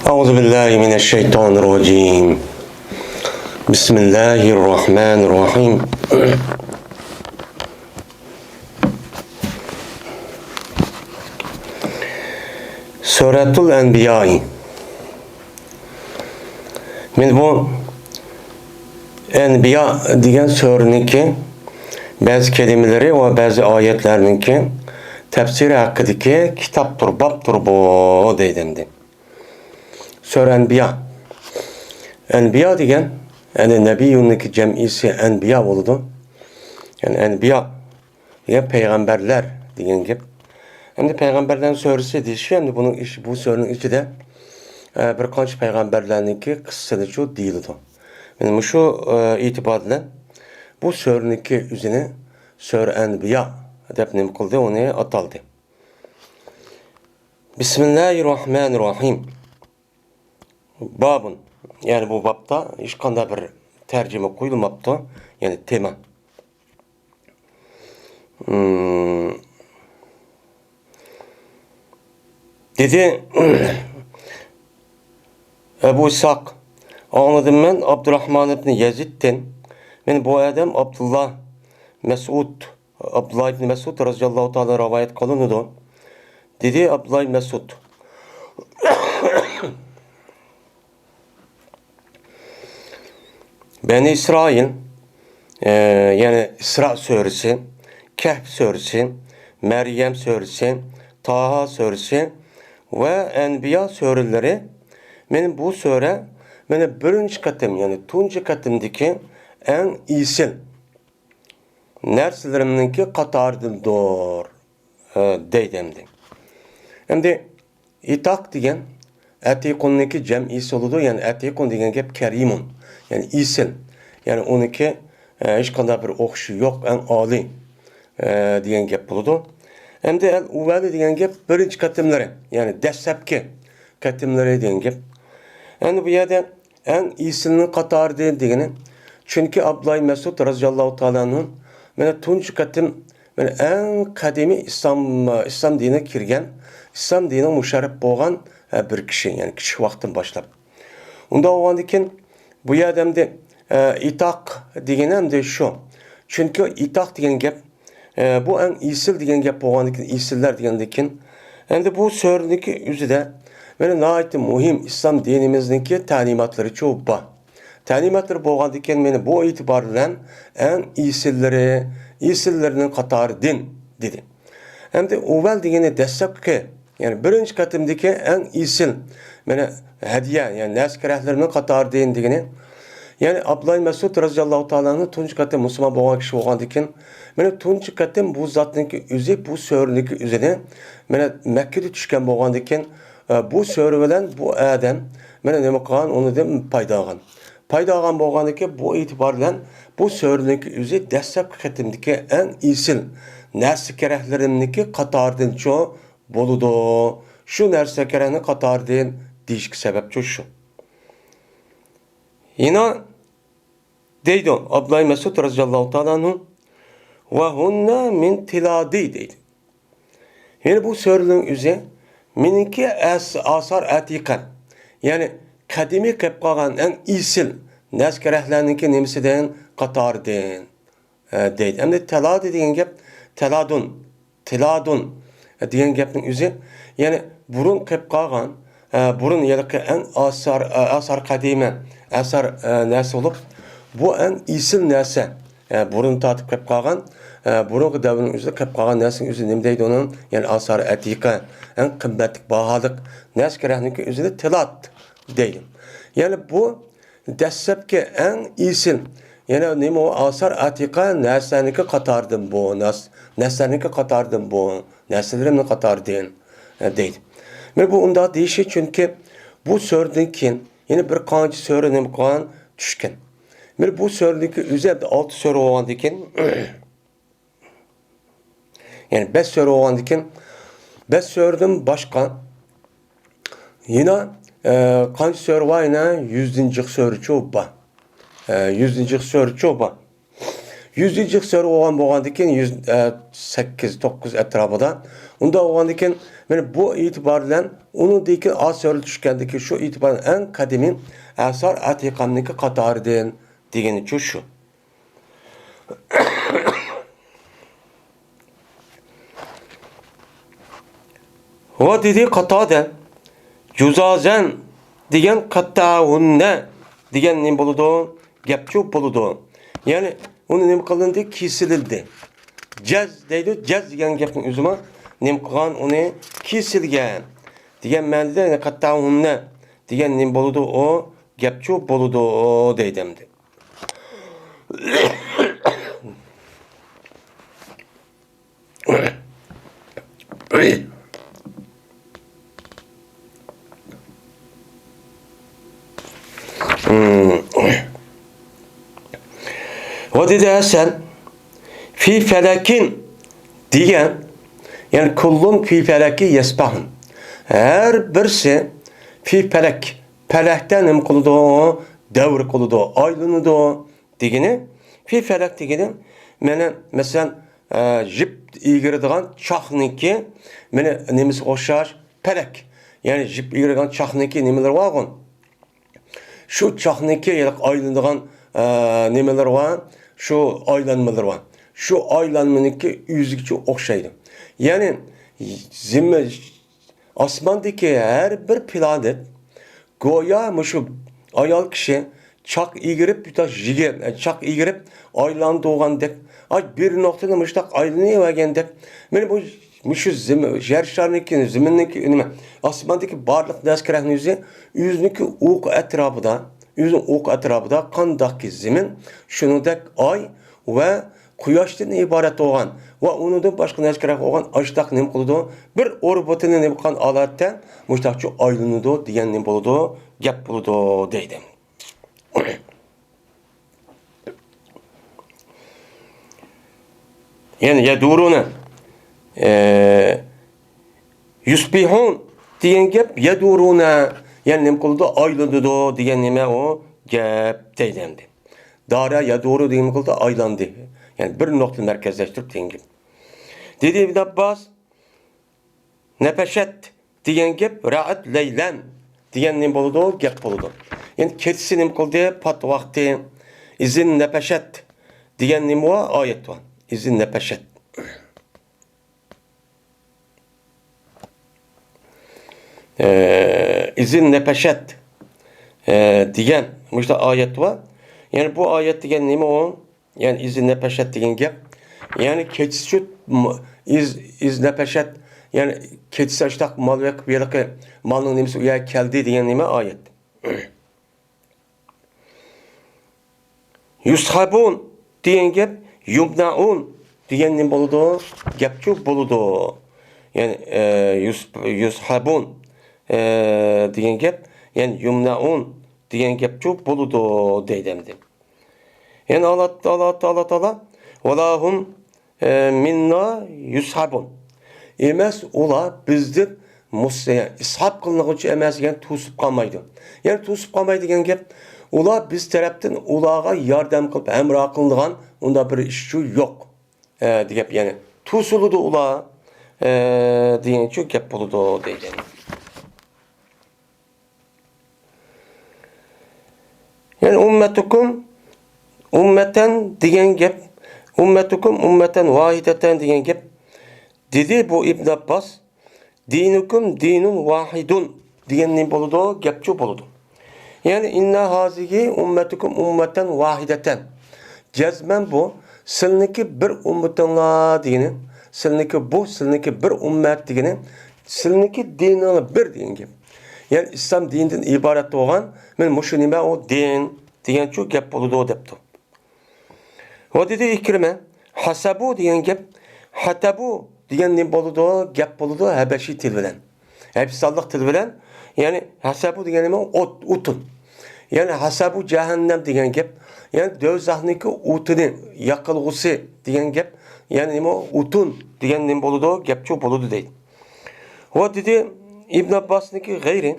Euzubillahimineşşeytanirracim. Bismillahirrahmanirrahim. Suratul Enbiya. Men bu Enbiya degan suraniki bazı kelimeleri ve bazı ayetlerinki tefsiri hakkındaki kitaptır, baptır bu deyildi. Sura Enbiya. Enbiya degan, yani Nebiyun'daki cem'isi Enbiya oldu. Yani Enbiya, yani peygamberler degan gap. Hem de peygamberlerin suresi deyişi, hem de bunun işi, bu suranın içinde bir qancha peygamberlerinki kıssası şu deyildi. Yani şu itibarla bu suraniki üzerine Sura Enbiya deb nim qildi, onu ataldı. Bismillahirrahmanirrahim. Babın, yani bu babda hiç qanday bir tercüme koyulmaptı, yani tema. Dedi Ebu İshak, anladım ben Abdurrahman ibn Yazid'den, ben bu adam Abdullah ibn Mesud radıyallahu ta'ala rivayet kılındı. Dedi Abdullah ibn Mesud, Beni İsrail, yani İsra suresi, Kehf suresi, Meryem suresi, Taha suresi ve Enbiya sureleri, benim bu sure, benim birinci katım, yani tuncu katımdaki en iyisi nerselerimdeki katardıdır deydimdi. Hem de itak degen, Etikundaki cem'isi oldu, yani etikun degen gep kerimun, yani isil, yani onunki hiç kadar bir okşu yok, en âli degen gep oldu. Hem de el-uvveli degen gep birinci katımları, yani dessepki katımları degen gep. Yani bu yerde en iyisinin katardı degeni, çünkü Abdullah Mesud radıyallahu ta'ala'nın bana tuncu katım, bana en kadimi İslam dinine kirgen, İslam dinine müşerref boğan bir kişi, yani küçük vaktin başlap. Onda o andikin bu adamda itak degen de şu. Çünkü itak degen gap bu en isil degen gap boğandikin isiller degendikin. Hem de bu söründeki yüzüde böyle nahayet muhim İslam dinimizdeki talimatları çoğu ba. Talimatları boğandikin meni bu itibarla en isillerinin katarı din dedi. Hem de uvvel degeni destek ki, yani birinci katımdaki en iyisil, yani hediye, yani nes kerehlerinin katarı deyin degeni. Yani Abdullah Mesud radıyallahu ta'ala'nın tuncu katım Müslüman boğan kişi olan dikin. Yani tuncu katım bu zatındaki üzü, bu söründeki üzerine, yani Mekke'de düşken boğan dikin, bu sörüvelen bu adam, yani ne makalan onu da paydagan. Paydagan boğan dikin bu itibarla bu söründeki üzü destek katımdaki en iyisil. Nersi kerehlerindeki katardan çoğu boludu. Şu nersi kerehini katardan değişik sebep şu. Yine deydi Abdullah Mesud radıyallahu ta'ala'nın ve hunna min tiladi deydi. Yani bu sörlüğün üzeri mininki asar atikan, yani kadimi kep kalan en isil nersi kerehlerindeki nemisinden katardan deydi. Hem de tiladi deyen gep tiladun degan gapning o'zi, yani burun qilib qolgan, burun yilqi en asar qadima, asar narsa bo'lib, bu en isil narsa, burun tatib qilib qolgan, burungi davrning o'zida qilib qolgan narsaning o'zi nima deydi onun, yani asar atiqa, en qimmatli baholiq narsa kerakniki o'zida tilad deydi. Yani bu dastlabki en isil, yani nima o asar atiqa narsaniki qatardim bu, narsaniki qatardim bu, narsalarımni qatardim deydi. Men bu unda deyişi, çünkü bu sörden keyin yani bir qancha sura nima qilgan tushgan. Men bu surdaki üzerinde 6 sura bo'lgandan keyin yani 5 sura bo'lgandan keyin 5 suradan boshqa yana qancha sura bor, yana 100-ci sura cho'ba. 100-ci sura cho'ba. 100-ci sura bo'lgandan keyin 108-9 etrafida Unda oğandaki bu itibarla onun deki asör düşkendeki şu itibarın en kadimi asar atiqamniki qatarıdır degeni şu. O dedi qatada Juzazen degan qatta'unna degan ne boludu? Gapçu boludu. Yani onu ne kılındı? Kesilildi. Cez deydi. Cez degan gapning özüme ne kılgan onu kesilgan. Degan ma'noda ne qatta'unna degan ne boludu? O gapçu boludu o deydimdi. O dedi sen fi felekin diyen yani kullun fi feleki yesbahun. Her birisi fi felek felekten im kılıdı devr kılıdı aylınıdı degeni fi felek degeni mesela jip igirdiğen çahniki mene nemiz oşar felek yani jip igirdiğen çahniki nemeler var şu çahniki yani aylındığan nemeler var şu aylanmalar var. Şu aylanmanınki yüzükçü okşaydı. Yani zimme asmandaki her bir planet goya şu ayal kişi çak igirip bir jige çak igirip aylan doğandek ay bir noktada müştak aylanı vagendek men bu şu zimme yer şarniki zimindeki nime asmandaki barlık neskerahın yüzünki ok etrafında yüzün ok etrafında kandaki zimin şunudek ay ve Quyoshdan iborat bo'lgan va unidan boshqa narsa kerak bo'lgan ashtaq nim qiladi bir orbitini nim qilgan olatda mushtaqchi aylanadi degan nim bo'ladi gap bo'ladi deydi. Yani yaduruna yusbihun degan gap yaduruna yani nim qiladi aylanadi degan nima o gap deydi. Dara yaduru degan qildi aylandi. Yani bir nokta merkezleştirip dengim. Dedi İbn Abbas nepeşet diyen gep rahat leylen diyen ne boludu gep boludu. Yani keçisi ne kıldı pat vakti izin nepeşet diyen ne var ayet var. İzin nepeşet. İzin nepeşet diyen işte ayet var. Yani bu ayet diyen ne o? Yani izin nepeşet degan gap. Yani keçisi şu iz nepeşet yani keçisi açtaq mal ve bir malın nemisi uya keldi degan nima ayet. Yushabun degan gap yumnaun degan nim boludu gapçu boludu. Yani yushabun degan gap yani yumnaun degan gapçu boludu deydimdi. Yani Allah velahum minna yushabun. Emas ola bizdir ishab qılınğıcı emas yani tusup qalmaydı. Yani tusup qalmaydı degan gap ola biz tarafdan olaga yordam qilib hamroh qilgan unda bir ish şu yok. Degap yani tusuludu ola degan şu gap boludu deydi. Yani ummeten degan gap ummetukum ummeten vahideten degan gap dedi bu İbn Abbas dinukum dinun vahidun degan ne boludu gapçu boludu. Yani inna hazihi ummetukum ummeten vahideten cezmen bu silniki bir ummetinla degani silniki bir ummet degani silniki dinini bir degan gap. Yani İslam dininden ibaret bo'lgan men mushu nima o din degan şu gap boludu debdi. O dedi İkrime hasabu degan gap hatabu degan ne boludu gap boludu Habeşi til bilen. Hepsallık til bilen yani hasabu degan nima utun. Yani hasabu cehennem degan gap yani dövzahniki utuni yaqilg'usi degan gap yani nima utun degan ne boludu gapçu boludu deydi. O dedi İbn Abbas'niki gayri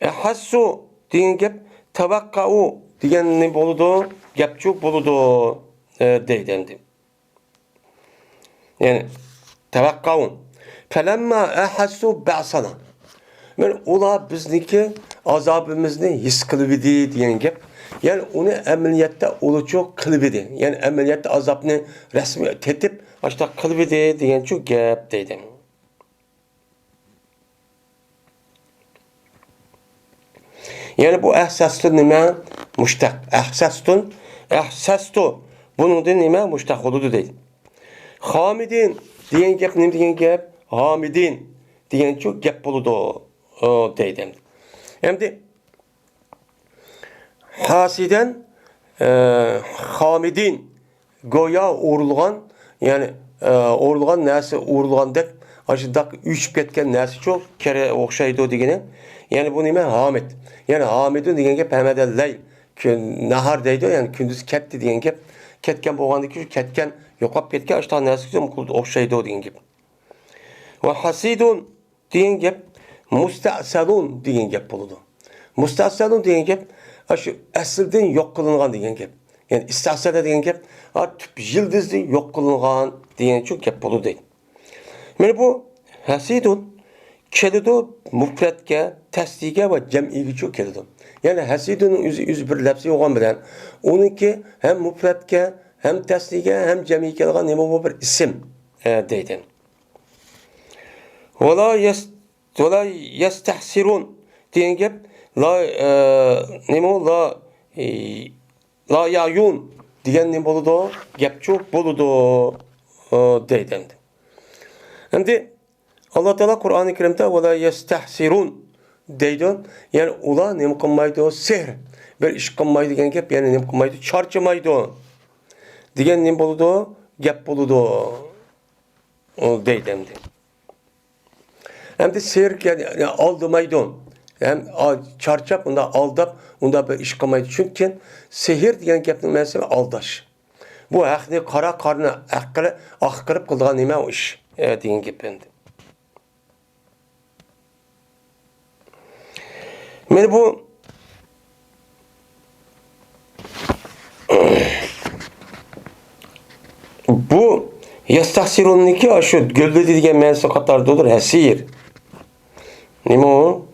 hassu degan gap tabaqqa'u degan ne boludu gapçu boludu deydi. Yani tabaqqa'un Felemma ahassu ba'sana. Yani ular bizniki azabımızı his kılıbidi diyen gap. Yani onu emniyette uluçu kılıbidi. Yani emniyette azabını resmi tetip açta kılıbidi diyen çok gap dedim. Yani bu ehsastun nime muştak. Ehsastu. Bunun da nime muştak oludu değil. Hamidin diyen gap ne diyen gap? Hamidin diyen çok gap buludu dedim. Hem de hasiden hamidin goya uğurluğan yani uğurluğan nesi uğurluğan dep aşıdak üçüp ketken nesi çok kere okşaydı degene. Yani bu nime hamid. Yani hamidun degen gap hemede leyl nahar deydi yani gündüz ketdi degen gap. Ketken boğandaki ketken yoqap ketken aşıdak nesi okşaydı degen gap. Ve hasidun degen gap mustasalun degen gap buludu. Mustasalun degen gap aşı asldan yok kılıngan degen gap. Yani istasada degen gap yıldızdı yok kılıngan degen çok gap buludu değil. Yani bu hasidun kelidi mufratga, tasdiga ve cem'iga çok kelidi. Yani hasidunun yüz bir lafzi olgan bilen onunki hem mufratga, hem tasdiga, hem cem'iga kelgan nima bu bir isim deydi. Vela yestahsirun deyen gap la yayun degan ne boludu? Gap çok boludu deydi. Endi Allah Teala Kur'an-ı Kerim'de vela yestahsirun deydi. Yani ular ne kılmaydı? Sihr. Bir iş kılmaydı degan gap yani ne kılmaydı? Çarçamaydı. Degan ne boludu? Gap boludu deydi. Hem de sihr yani aldamaydı. Hem çarçap onda aldap onda bir iş kılmaydı. Çünkü sihir degan gapning ma'nosi aldash. Bu haqni qara qarni aqqirib qilgan nima o ish degan gap endi. Meni bu yastahsirunniki şu gölde degan ma'nosi qatorida olur hasir. Nima o?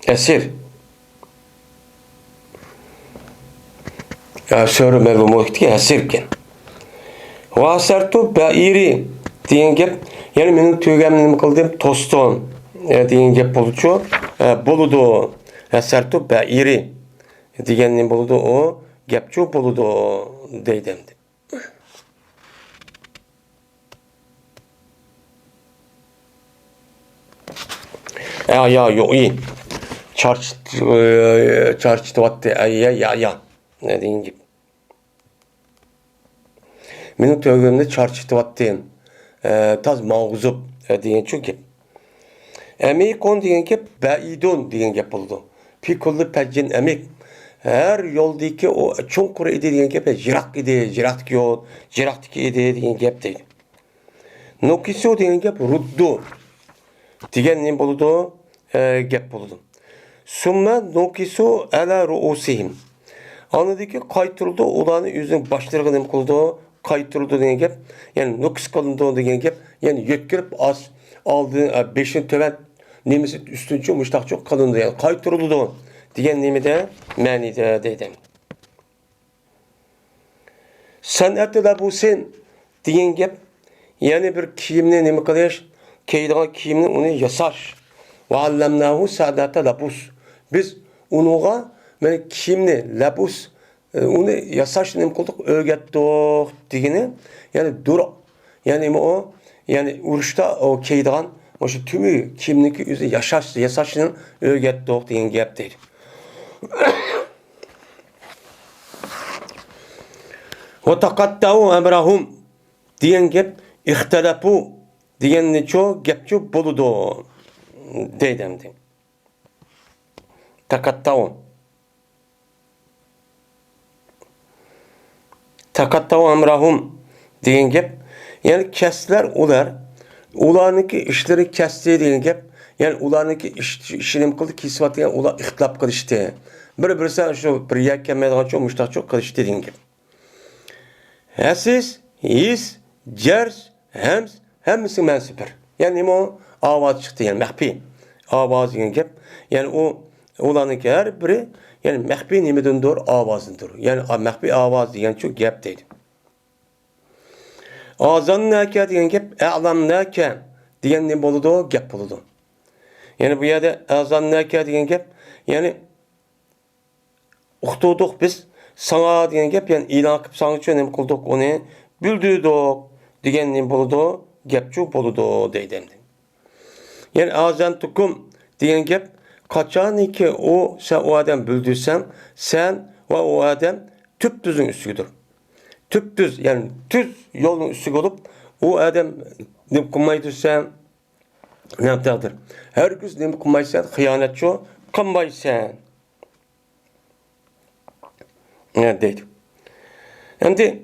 Esir. Ya soru mevzu muhitki esirken. Ve asartu ba'iri deyen gap. Yani benim tüygemni nima qildim? Toston deyen gap boluchu. Boludu. Asartu ba'iri degan nima boludu o? Gapchu boludu deydim. Ya yok iyi. Çarçtı vattı ya. Ne deyin gibi. Benim tövbemde çarçtı vattı. Taz mağzup deyin çünkü. Emeği kon deyin ki baidun deyin yapıldı. Pikullu peccin emek. Her yoldaki o çunkuru idi deyin ki jirak idi, jirak yol, jiraktaki idi deyin gap değil. Nokisu deyin gap ruddu. Diyen ne buludu? Gap buludu. Summa nokisu ala ruusihim. Anladaki kaytırıldı olanı yüzün başlarına nima qildi? Kaytırıldı degan gap. Yani nokis qilindi degan gap. Yani yetkirib az aldı 5'in töven nemisi üstünçü muştaqçı qilindi. Yani kaytırıldı degan nemide ma'nida deydi. San'atı labusin degan gap. Yani bir kiyimni nima qilish, kiydigan kiyimni uni yasash. Ve allamnahu sa'data labus. Biz unuğa yani kiyimni labus onu yasash nima qildik o'rgatdik degani yani dur yani o yani urushda o kiydigan o'sha tumi kiyimniki o'zi yasashni o'rgatdik degan gap deydi. Ve taqattau amrahum degan gap ixtalafu deganni cho gapchu boludu deydimdi. Taqattau amrahum degan gap yani kesler ularniki işleri kesti degan gap yani ularniki işini qildi kesib yani ular ixtilof qilishdi. Bir-birisi shu bir yakkamaydigan mushtaqcho qilishdi degan gap. Hasis, his, jars, Hemmisi mensipir. Yani o avaz çıktı yani mehpi. Avaz degan gap. Yani o ularninki her biri yani mehpi nimedendir avazındır. Yani mehpi avaz degan şu gap deydi. Azannaka degan gap a'lamnaka degan ne bo'ladi o gap bo'ladi. Yani bu yerde azannaka degan gap yani uqtirdik biz sana degan gap yani e'lon qilib sana uchun nima qildik uni bildirdik degan nima bo'ladi gapchu bo'ladi deydi. Yani azantukum degan gap qachoniki o sen o adam bildirsan sen ve o adam tüptüzün üstüdür. Tüptüz yani düz yolun üstü olup o adam nima qilmaydisan ne yaptırdır? Her gün nima qilmaysan xiyonatchi qilmaysan. Ne deydi? Endi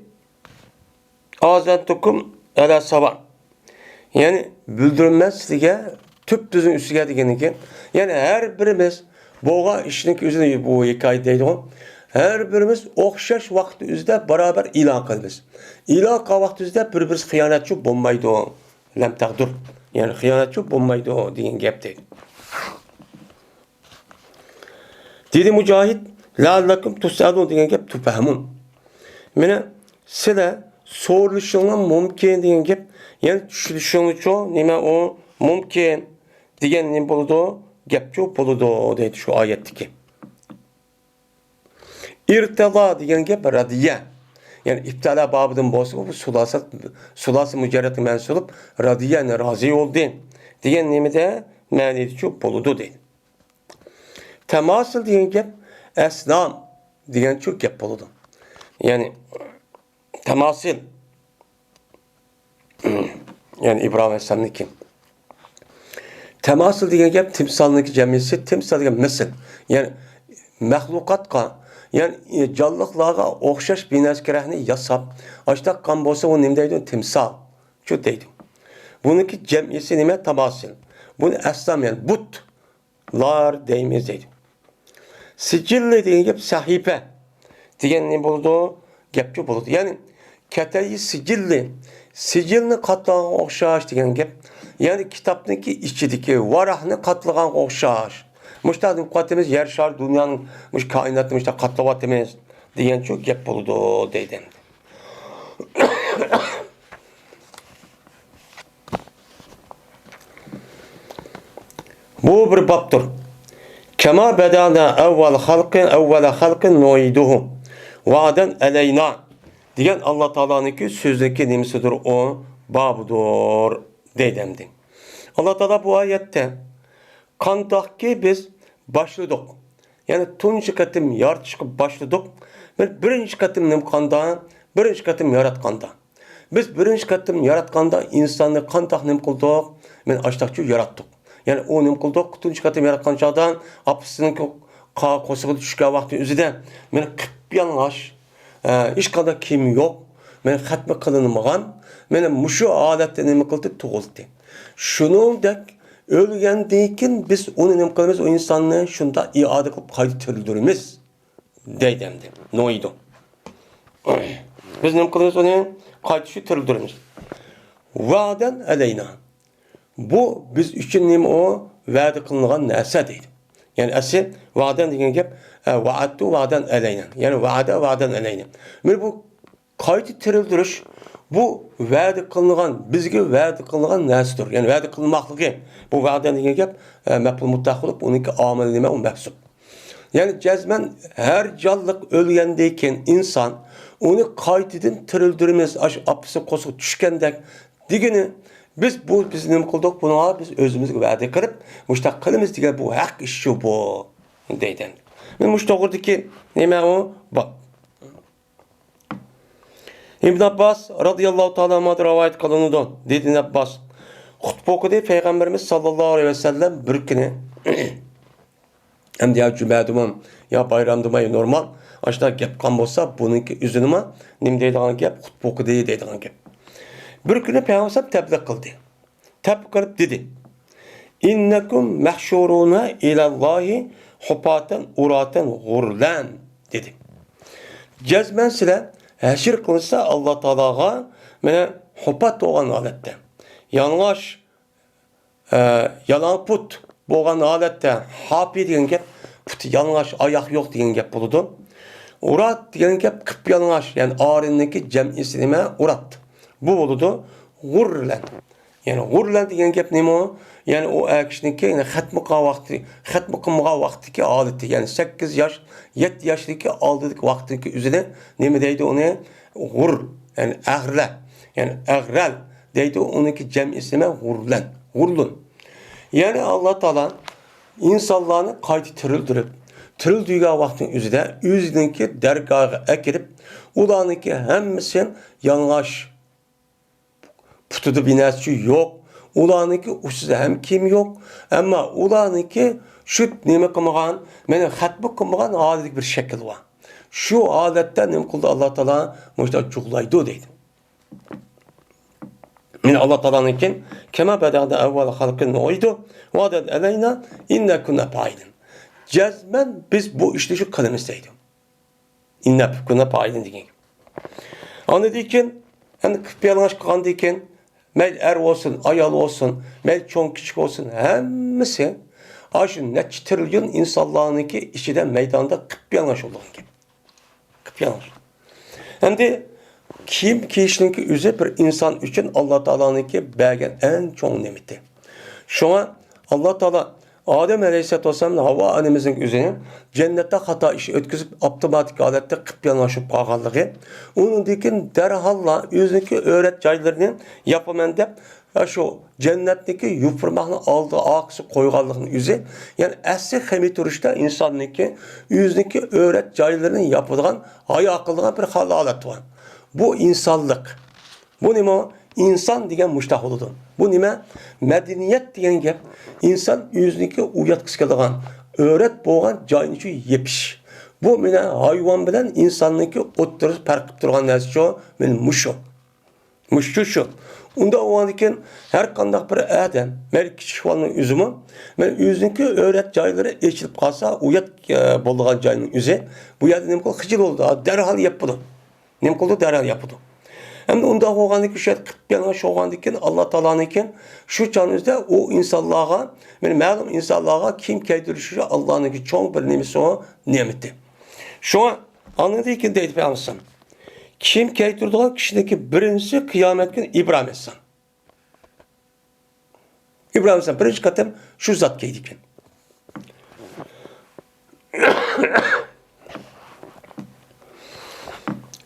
azantukum ala sabah. Yani bildirilmezliğe tüp düzün üstüge degeniki. Yani her birimiz boğa işinin üzerine bu hikaye deydi o. Her birimiz okşaş vakti üzerinde beraber ilan kılırız. İlan kıl vakti üzerinde birbirimiz hıyanatçı bulmaydı o. Lem takdir. Yani hıyanatçı bulmaydı o diyen gap deydi. Dedi Mücahit, la'allakum tus'alun degan gap tufahmun. Mene sizlar so'ralishingiz mumkin degan gap, ya'ni tushunishingiz uchun nima o mumkin degan nima bo'ladi? Gapchi bo'ladi deydi shu oyatdagi. İrtida degan gap radiya. Yani iptala babidan bo'lsa bu sulasi mujarrad mansub radiyani rozi bo'ldi degan nimada ma'nosi shu bo'ladi deydi. Temasil degan gap eslam degan shu gap bo'ladi. Yani temasil yani İbrahim Aleyhisselam'niki. Temasil degan gap timsolniki jamisi, timsol degan misl. Yani mahluqatga yani canlıqlarga o'xshash binaskarahni yasab, açtaqan bo'lsa o nima deydi? Timsol. Shu deydi. Buniki jamisi nima? Temasil. Buni aslam yani butlar deymiz deydi. Sicilli degan gap sahife degan ne bo'ldi? Gapchi bo'ldi. Yani katayi sicilli, sicilni qatlagan o'xshash degan gap. Yani kitapniki ichidagi varahni qatlagan o'xshash. Muşta dikkatimiz yer şar dünyanın muş kainatı muşta katlavatımız diyen çok gap buldu deydi. Bu bir babdır. Kema bedana evvel halkın nuiduhu vaaden aleyna diyen Allah Teala'nınki sözdeki nimsidir o babıdır deydemdi. Allah Teala bu ayette kandaki biz başladık. Yani tuncu katım yar çıkıp başladık. Birinci katım nimkanda, birinci katım yaratkanda. Biz birinci katım yaratkanda insanı kandak nim kıldık. Men açtakçı yarattık. Yani o nim kıldık. Tuncu katım yaratkan çağdan apısının kosuğu düşken vakti üzüden. Men kıp yanlaş. İş kadar kim yok. Men hatmi kılınmağan. Men muşu adette nim kıldık tuğuldu. Şunun dek ölgəndiyken biz onu nəm qılırız, o insanı şunda iade qılıb qayda türüldürümüz deydemdi. Noydu. Biz nəm qılırız, onu qayda türüldürümüz. Vaaden aleyna. Bu biz üçün nəm o vədi qılınğan nəsə deydi. Yani əsi vaaden degan gap vaadtu vaaden aleyna. Yani vaaden aleyna. Bu qayda türüldürüş bu vədi qılınğan, bizge vədi qılınğan nəsidir? Yani vədi qılınmaqlığı, bu vədən degan gap məful mutlaq olub, onunki amil nima o məhsub. Yani cəzmən hər canlıq ölgəndəyken insan onu qaytadan tirildirimiz, apısı qosuq düşkəndək digini biz nima qıldıq buna biz özümüzge vədi qırıb müştaq qılımız degan bu haqq iş şu bu deydən. Men müştaq ki nima o bak. İbn Abbas radıyallahu ta'ala anhu rivayet kılındı. Dedi İbn Abbas. Hutbe okudu Peygamberimiz sallallahu aleyhi ve sellem bir günü. Hem de ya cümadumam ya bayramdumay normal. Aşta gap kan bolsa bununki üzünüme nim deydiğin gap hutbe okudu deydiğin gap. Bir günü Peygamber tebliğ kıldı. Tebliğ kılıp dedi. İnnekum mahşuruna ilallahi hupaten uraten gurlan dedi. Cezmen size Həşir qılınsa Allah Teala'ğa mənə hopat doğan aletте. Yalğaş, yalan put bo'lgan holatda hapi degan gap, put yalğaş, oyoq yo'q degan gap bo'ladi. Urat degan gap qip yalğaş, ya'ni orinniki jam'isi nima? Urat. Bu bo'ladi g'urlan. Ya'ni g'urlan degan gap nima? Ya'ni o kishniki xatmi qilmagan vaqtdagi holati, ya'ni 8 yosh, 7 yoshdagi oldidagi vaqtdagi o'zida nima deydi uni? G'ur, ya'ni ag'rla. Ya'ni ag'ral deydi uniki jam'isi nima? G'urlan. G'urlun. Yani Allah Teala insanlarını qayta tirildiği vaktin üzerinde yüzündeki dergahı ekirip ulanınki hemmisini yanlış putudu binası yok. Ulanınki uçsuz hem kim yok. Ama ulanınki şu nime kılmagan, benim hatmı kılmagan adetik bir şekil var. Şu adetten nime kıldı Allah Teala müştah çuğlaydı deydi. Min Allah Teala'nınkin kema beda'da evvel halkın oydu. Vadet eleyna inne kunna paydin. Cezmen biz bu işte şu kılımızdaydı. İnne kunna paydin deyin. Anladıyken yani kıpyalaş kandıyken mel er olsun, ayal olsun, mel çoğun küçük olsun hemmisi aşın ne trilyon insanlarınki işiden meydanda kıpyalaş olan gibi. Kıpyalaş. Hem de kim kişininki üzü bir insan için Allah Teala'nınki belgen en çok nimeti. Şu an Allah Teala Adem Aleyhisselatü Vesselam'la Havva annemizin üzerine cennette hata işi ötküzüp otomatik adette kıpyanaşıp kalkanlığı onun dikin derhalla yüzündeki öğret caylarının yapımında şu cennetteki yupurmağını aldığı aksı koyganlığının yüzü yani esri hemi turuşta insanlıki yüzündeki öğret caylarının yapılan hayı akıllığına bir halalet var. Bu insanlık. Bu nima? İnsan degan muştaq oludu. Bu nima? Medeniyet degan gap insan yüzündeki uyatqısı kelgan, öğret bo'lgan joyini shu yepish. Bu mena hayvon bilan insonniki o'ttirib farq qilib turgan narsa shu, men mushu. Mushu shu. Unda o'g'andikin har qanday bir odam, men kichik bolaning o'zimi, men yüzündeki öğret joylari echilib qolsa, uyat bo'lgan joyning o'zi, bu yerda nima qilib xijil bo'ldi, darhol yapdi. Nima qildi? Darhol yapdi. Hem de onda oğandaki şey kıpyanaş oğandikin Allah Teala'nınkin şu canınızda o insanlığa, yani malum insanlığa kim keydirişi Allah'ınki çok bir nimesi o nimeti. Şu an anladığı ki deyip yapmışsam. Kim keydirdiği kişideki birincisi kıyamet günü İbrahim Aleyhisselam. İbrahim Aleyhisselam birinci katım şu zat keydikin.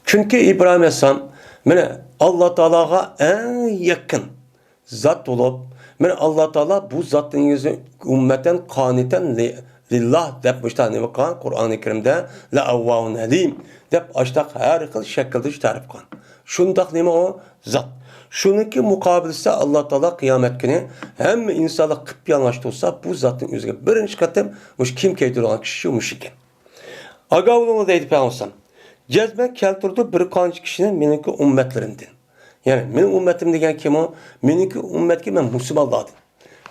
Çünkü İbrahim Aleyhisselam mene Allah Teala'ga en yakın zat olup, mene Allah Teala bu zatın yüzü ümmeten kaniten lillah depmişler ne bakan Kur'an-ı Kerim'de la avvahun alim dep açtak her xil şekilde tarif kan. Şundak nima o zat. Şununki mukabilse Allah Teala kıyamet günü hem insanlık kıpyanlaştı olsa bu zatın yüzüne birinci katım muş kim keydir olan kişi şu müşikin. Agavlunu deyip yapmışsam. Cezbe keltirdi bir qancha kişinin meniki ümmetlerimden. Yani benim ümmetim degan kim o? Meniki ümmetki men musulmonlardim.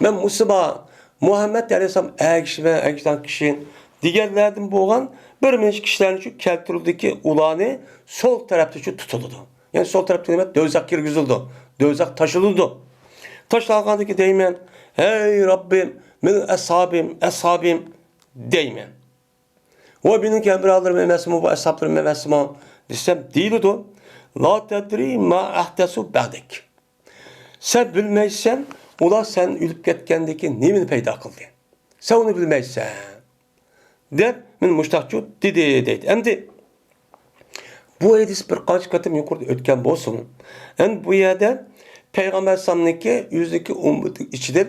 Men musulmon Muhammed Aleyhisselam kişi ve erkişten kişinin diğerlerden bo'lgan bir minç kişilerin şu keltirdiki ulanı sol tarafta şu tutuldu. Yani sol tarafta demek dövzak girgizildi. Dövzak taşıldı. Taşlanğandaki deymen hey Rabbim benim eshabim deymen. O benim kembralarım emesimi, bu hesaplarım emesimi desem değildi o. La tedri ma ahdesu ba'dek. Sen bilmeysen, ola sen ülüp ketkendeki nemini peyda kıldı. Sen onu bilmeysen. Der, men muştaqçı dedi. Hem de bu hadis bir kaç katım yukarıda ötken bolsun. Hem bu yerde Peygamber Sam'niki yüzdeki ümmeti içinde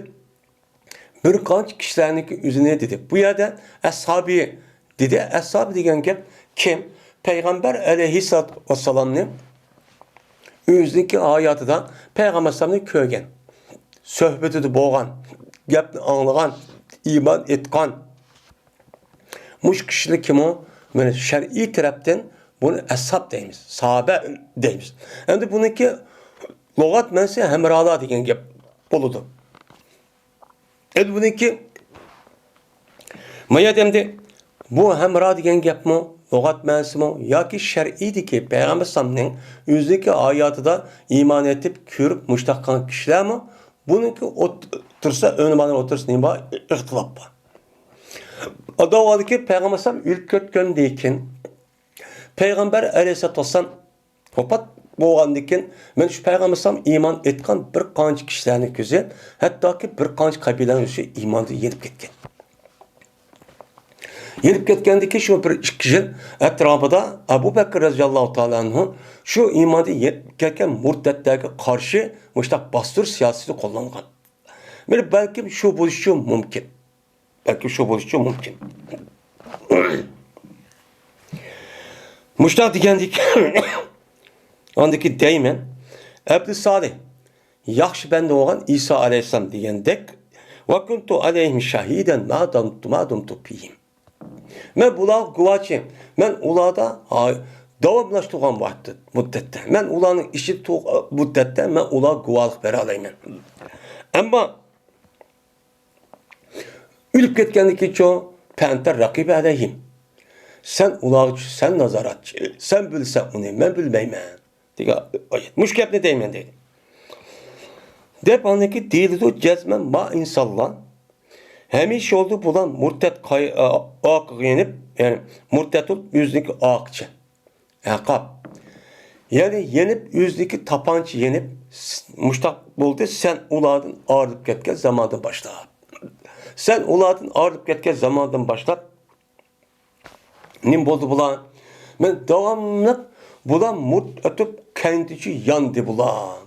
bir kaç kişilerinki yüzüne dedi. Bu yerde ashabi dedi. Ashab degan gap kim? Peygamber aleyhissalatu vesselam'ın yüzdeki hayatıdan Peygamber Sam'nı köygen. Söhbeti de boğan, gapni anlagan, iman etkan. Muş kişilik kim o? Böyle şer'i taraftan bunu ashab deymiz, sahabe deymiz. Hem de bununki logat mensi hemrala degan gap boludu. Bununki mayademde Bu hemra degan gapmi, lug'at ma'nosimi yoki shar'iydiki Payg'ambar sallamning o'zidagi oyatida iymon etib ko'rib mushtaqan kishilarmi? Buniki o'tirsa, o'nimani o'tirsa nima ixtilof bor. Adavadaki Payg'ambar sallam o'lib ketgandan keyin Payg'ambar alayhissalatu vassalam vafot bo'lgandan keyin men shu Payg'ambar sallam iymon etgan bir qancha kishilarni ko'zi, hattoki bir qancha qabilalar shu iymonda yenib ketgan. Yenib ketgandiki shu bir 2 yil atrofida Abu Bakr roziyallohu taolo anhu shu iymonda yenib ketgan murtadlarga qarshi mushtaq bostirish siyosati qo'llangan. Meni balkim shu bo'lishi mumkin. Belki şu buluşu mümkün. Muştaq degandik. Andaki deymen Abdü Salih yaxshi banda bo'lgan İsa alayhissalom degandek va kuntu alayhim shahidan ma dumtu fihim. Men bular guvochi. Men ularda davomlashtirgan muddatda. Men ularning ishi muddatda men ular guvohlik bera olayman. Ammo Ülüp ketgandiki çoğu pantar rakibi aleyhim. Sen ulağıcı, sen nazaratçı, sen bilsen onu, ben bilmeymen. Diye ayet. Müşkep ne deymen dedi. Dep andaki değildi cezmen ma insanlar. Hemiş oldu bulan murtet ak yenip, yani murtet olup yüzdeki akçı. Akab. Yani yenip yüzdeki tapançı yenip, muştak buldu sen ulağın ağırlıp ketken zamanında başla. Sen uladın ağırlıp ketken zamandan başlap nim boldu bulan? Men devamlı bulan murt ötüp kendici yandı bulan.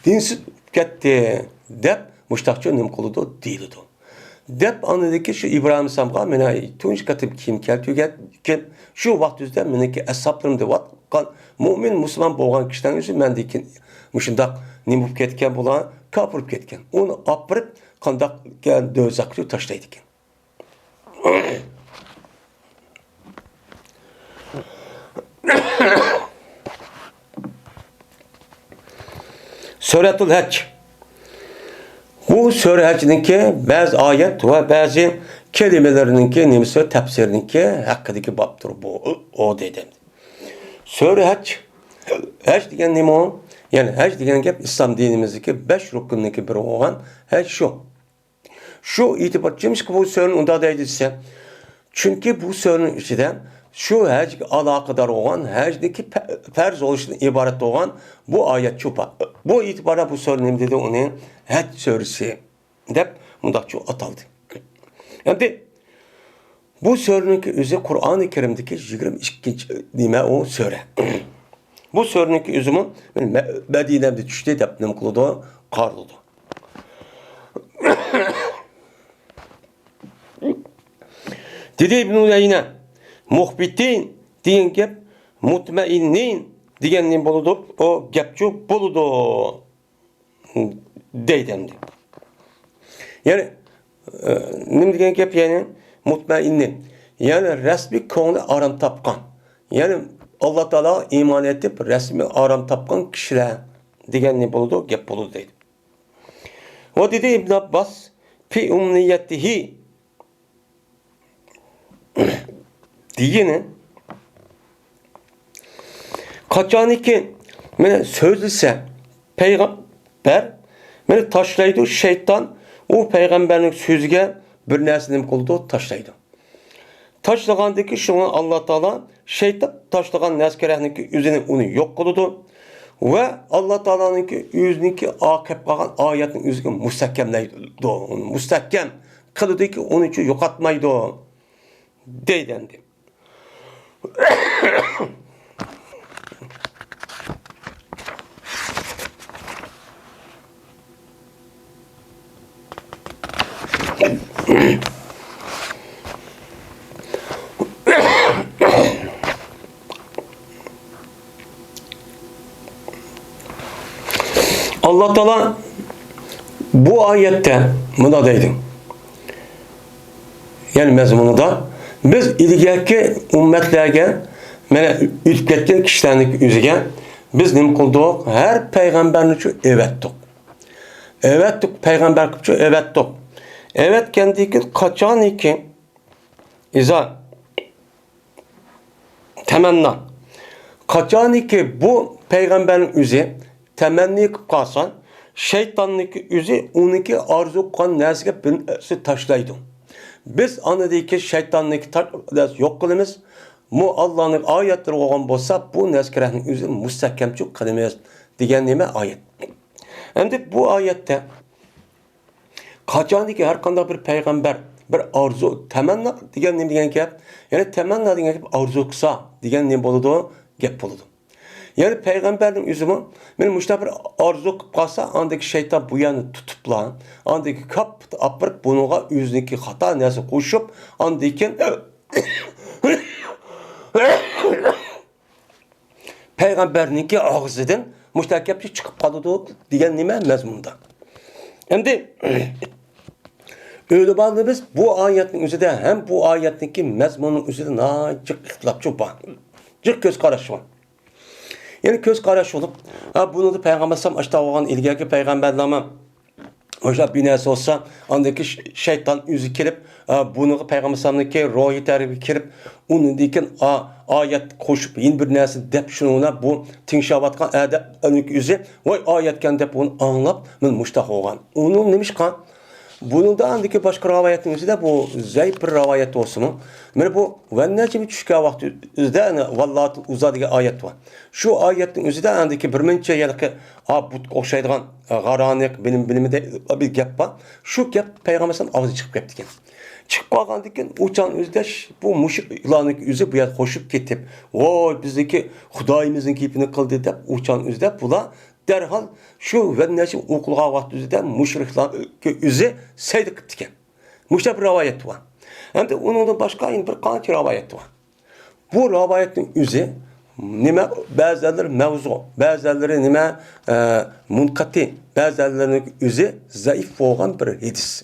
Dinsiz ketti. Dep muştakçı nim koludu değildi. Dep anladaki şu İbrahim Samğa mena tunç katıp kim keltügen şu vaktüzde meneki hesaplarımda vatkan mümin Müslüman boğan kişiden yüzü mendeki muşundak nim ketken bulan kapırıp ketken. Onu apırıp kandak gel dözaklı taşlaydı ki. Suretul Hac. Bu Sure Hac'ninki bazı ayet ve bazı kelimelerininki nimse tefsirininki hakkındaki baptır bu. O dedim. Sure Hac. Hac degen nima o? Yani hac degen gap İslam dinimizdeki 5 rukunundaki biri olan hac şu. Şu itibarcıymış ki bu surenin onda deyilse. Çünkü bu surenin içinde şu hac alakadar olan, hacdeki farz oluşundan ibaret olan bu ayet çupa. Bu itibara bu surenin dedi onun hac suresi dep mundakçı ataldı. Yani bu surenin özü Kur'an-ı Kerim'deki 22. nime o sure. Bu surenin özümü Medine'de düştü dep nem kılıdı, qarlıdı. Dedi İbn-i Uyeyne muhbitin deyen gep mutmainnin degenin boludu o gepçu boludu deydendi. Yani nim degen gep yani mutmainnin yani resmi konu aram tapkan. Yani Allah Teala iman etip resmi aram tapkan kişiler degenin boludu gep boludu deydi. O dedi İbn Abbas fi umniyetihi diyene kaçaniki mene sözlüse peygamber mene taşlaydı şeytan o peygamberin sözüge bir nersini kıldı taşlaydı. Taşlagandaki şunu Allah Teala şeytan taşlagan neskerehniki üzerine onu yok kıldı ve Allah Teala'nınki yüzünki akıp kalan ayetin üzerine müstehkemleydi. Onu müstehkem kıldı ki onun için yok atmaydı. Deydendi. Allah Teala bu ayette buna deydim. Yani mezmununda biz ilgili ümmetlerge mene ütüp ketken kişilerin yüzüge biz nim kıldık her peygamberin için evettik. Evettik peygamber için evettik. Evet kendiki kaçan iki İza temenna. Kaçaniki bu peygamberin üzi temenni kalsan şeytanlık üzi onunki arzu kan nesge bir taşlaydı. Biz anadaki şeytanlık taş yok kılımız. Mu Allah'ın ayetleri olan bolsa bu neskerenin üzi müstehkemçük kılımız diyen neme ayet. Hem bu ayette kaçaniki her kanda bir peygamber bir arzu temenna diyen ne diyen gap yani temenna diyen gap arzu kısa diyen ne boludu gap boludu. Yani peygamberin üzümü benim müşte bir arzu kalsa andaki şeytan bu yanı tutuplan andaki kap apırıp bunuğa yüzdeki hata nesi koşup andaki peygamberinki ağzıdan müştekepçi çıkıp kalıdı diyen nime mezmunda. Hem de öyle bağlı bu ayetin üzerinde hem bu ayetteki mezmunun üzerinde nacık ihtilafçı var. Cık göz karşı var. Yani göz karşı olup bunu da peygamber sam açta olan ilgili peygamberleme hoca binası olsa andaki şeytan yüzü kirip bunu peygamber samdaki ruhi terbiye kirip onun diken ayet koşup yeni bir nesil dep şununa bu tinşavatkan edep önük yüzü vay ayetken dep onu anlap men muştaq olgan. Onun neymiş kan? Bunun da andaki başka ravayetimizde de bu zayıf bir ravayet olsun. Yani bu ve necmi düşke vakti üzde vallahi uzadığı ayet var. Şu ayetin üzde andaki bir mençe yılki bu okşaydıgan garanik bilimi de bir gap var. Şu gap peygamberin ağzı çıkıp gap diken. Çıkıp kalgan diken uçan üzde bu muşik ilanık yüzü bu yer koşup ketip oy bizdeki Hudayimizin kipini kıldı dep uçan üzde bula derhal şu ve neşim okuluğa vakti üzde müşrikler yüzü seydik diken. Muşta bir rivayet var. Hem de onun da başka bir kanki rivayet var. Bu rivayetin yüzü nime bazıları mevzu, bazıları nime munkati, bazılarının yüzü zayıf olan bir hadis.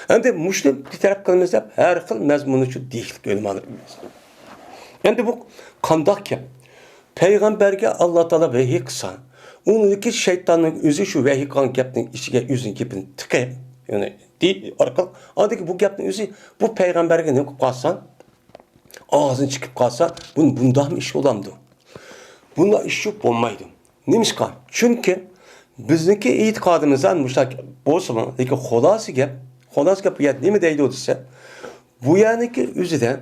Hem de müşlim bir taraf kılımızda her xil mezmunu şu değil gölmanı. Hem de bu kandak ya. Peygamberge Allah Teala vahiy kısa. Onundaki şeytanın yüzü şu vahiy kan gapning içine yüzün gapini tıkayıp yani değil arkalık. Andaki bu gapning yüzü bu peygamberge ne kalsan ağzın çıkıp kalsa bunda mı iş olamdı? Bunda iş yok olmaydı. Neymiş kan? Çünkü bizdeki itikadımızdan müştak bolsa ki holası gap ya ne mi deydi o dese bu yanındaki yüzüden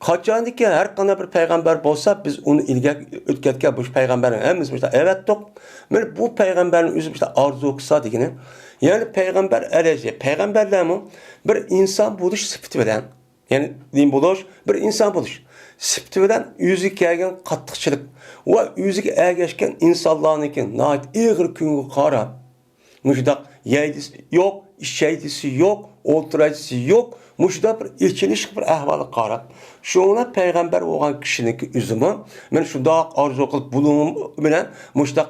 kaçandaki her kanı bir peygamber bolsa biz onu ilgili ötketken bu peygamberin hemimiz evet tok. Yani bu peygamberin yüzü arzu kısa degini. Yani peygamber elece peygamberler mi bir insan buluş sıfatı veren yani din buluş bir insan buluş sıfatı veren yüzü kelgen katlıkçılık ve yüzü ergeçken insanlarınki nait ağır küngü kara müştak yeydisi yok işeydisi yok oturacısı yok müştak bir içiliş bir ahvalı kara şuna peygamber olan kişinin üzümü men şunda arzu kılıp bulunum bilen müştak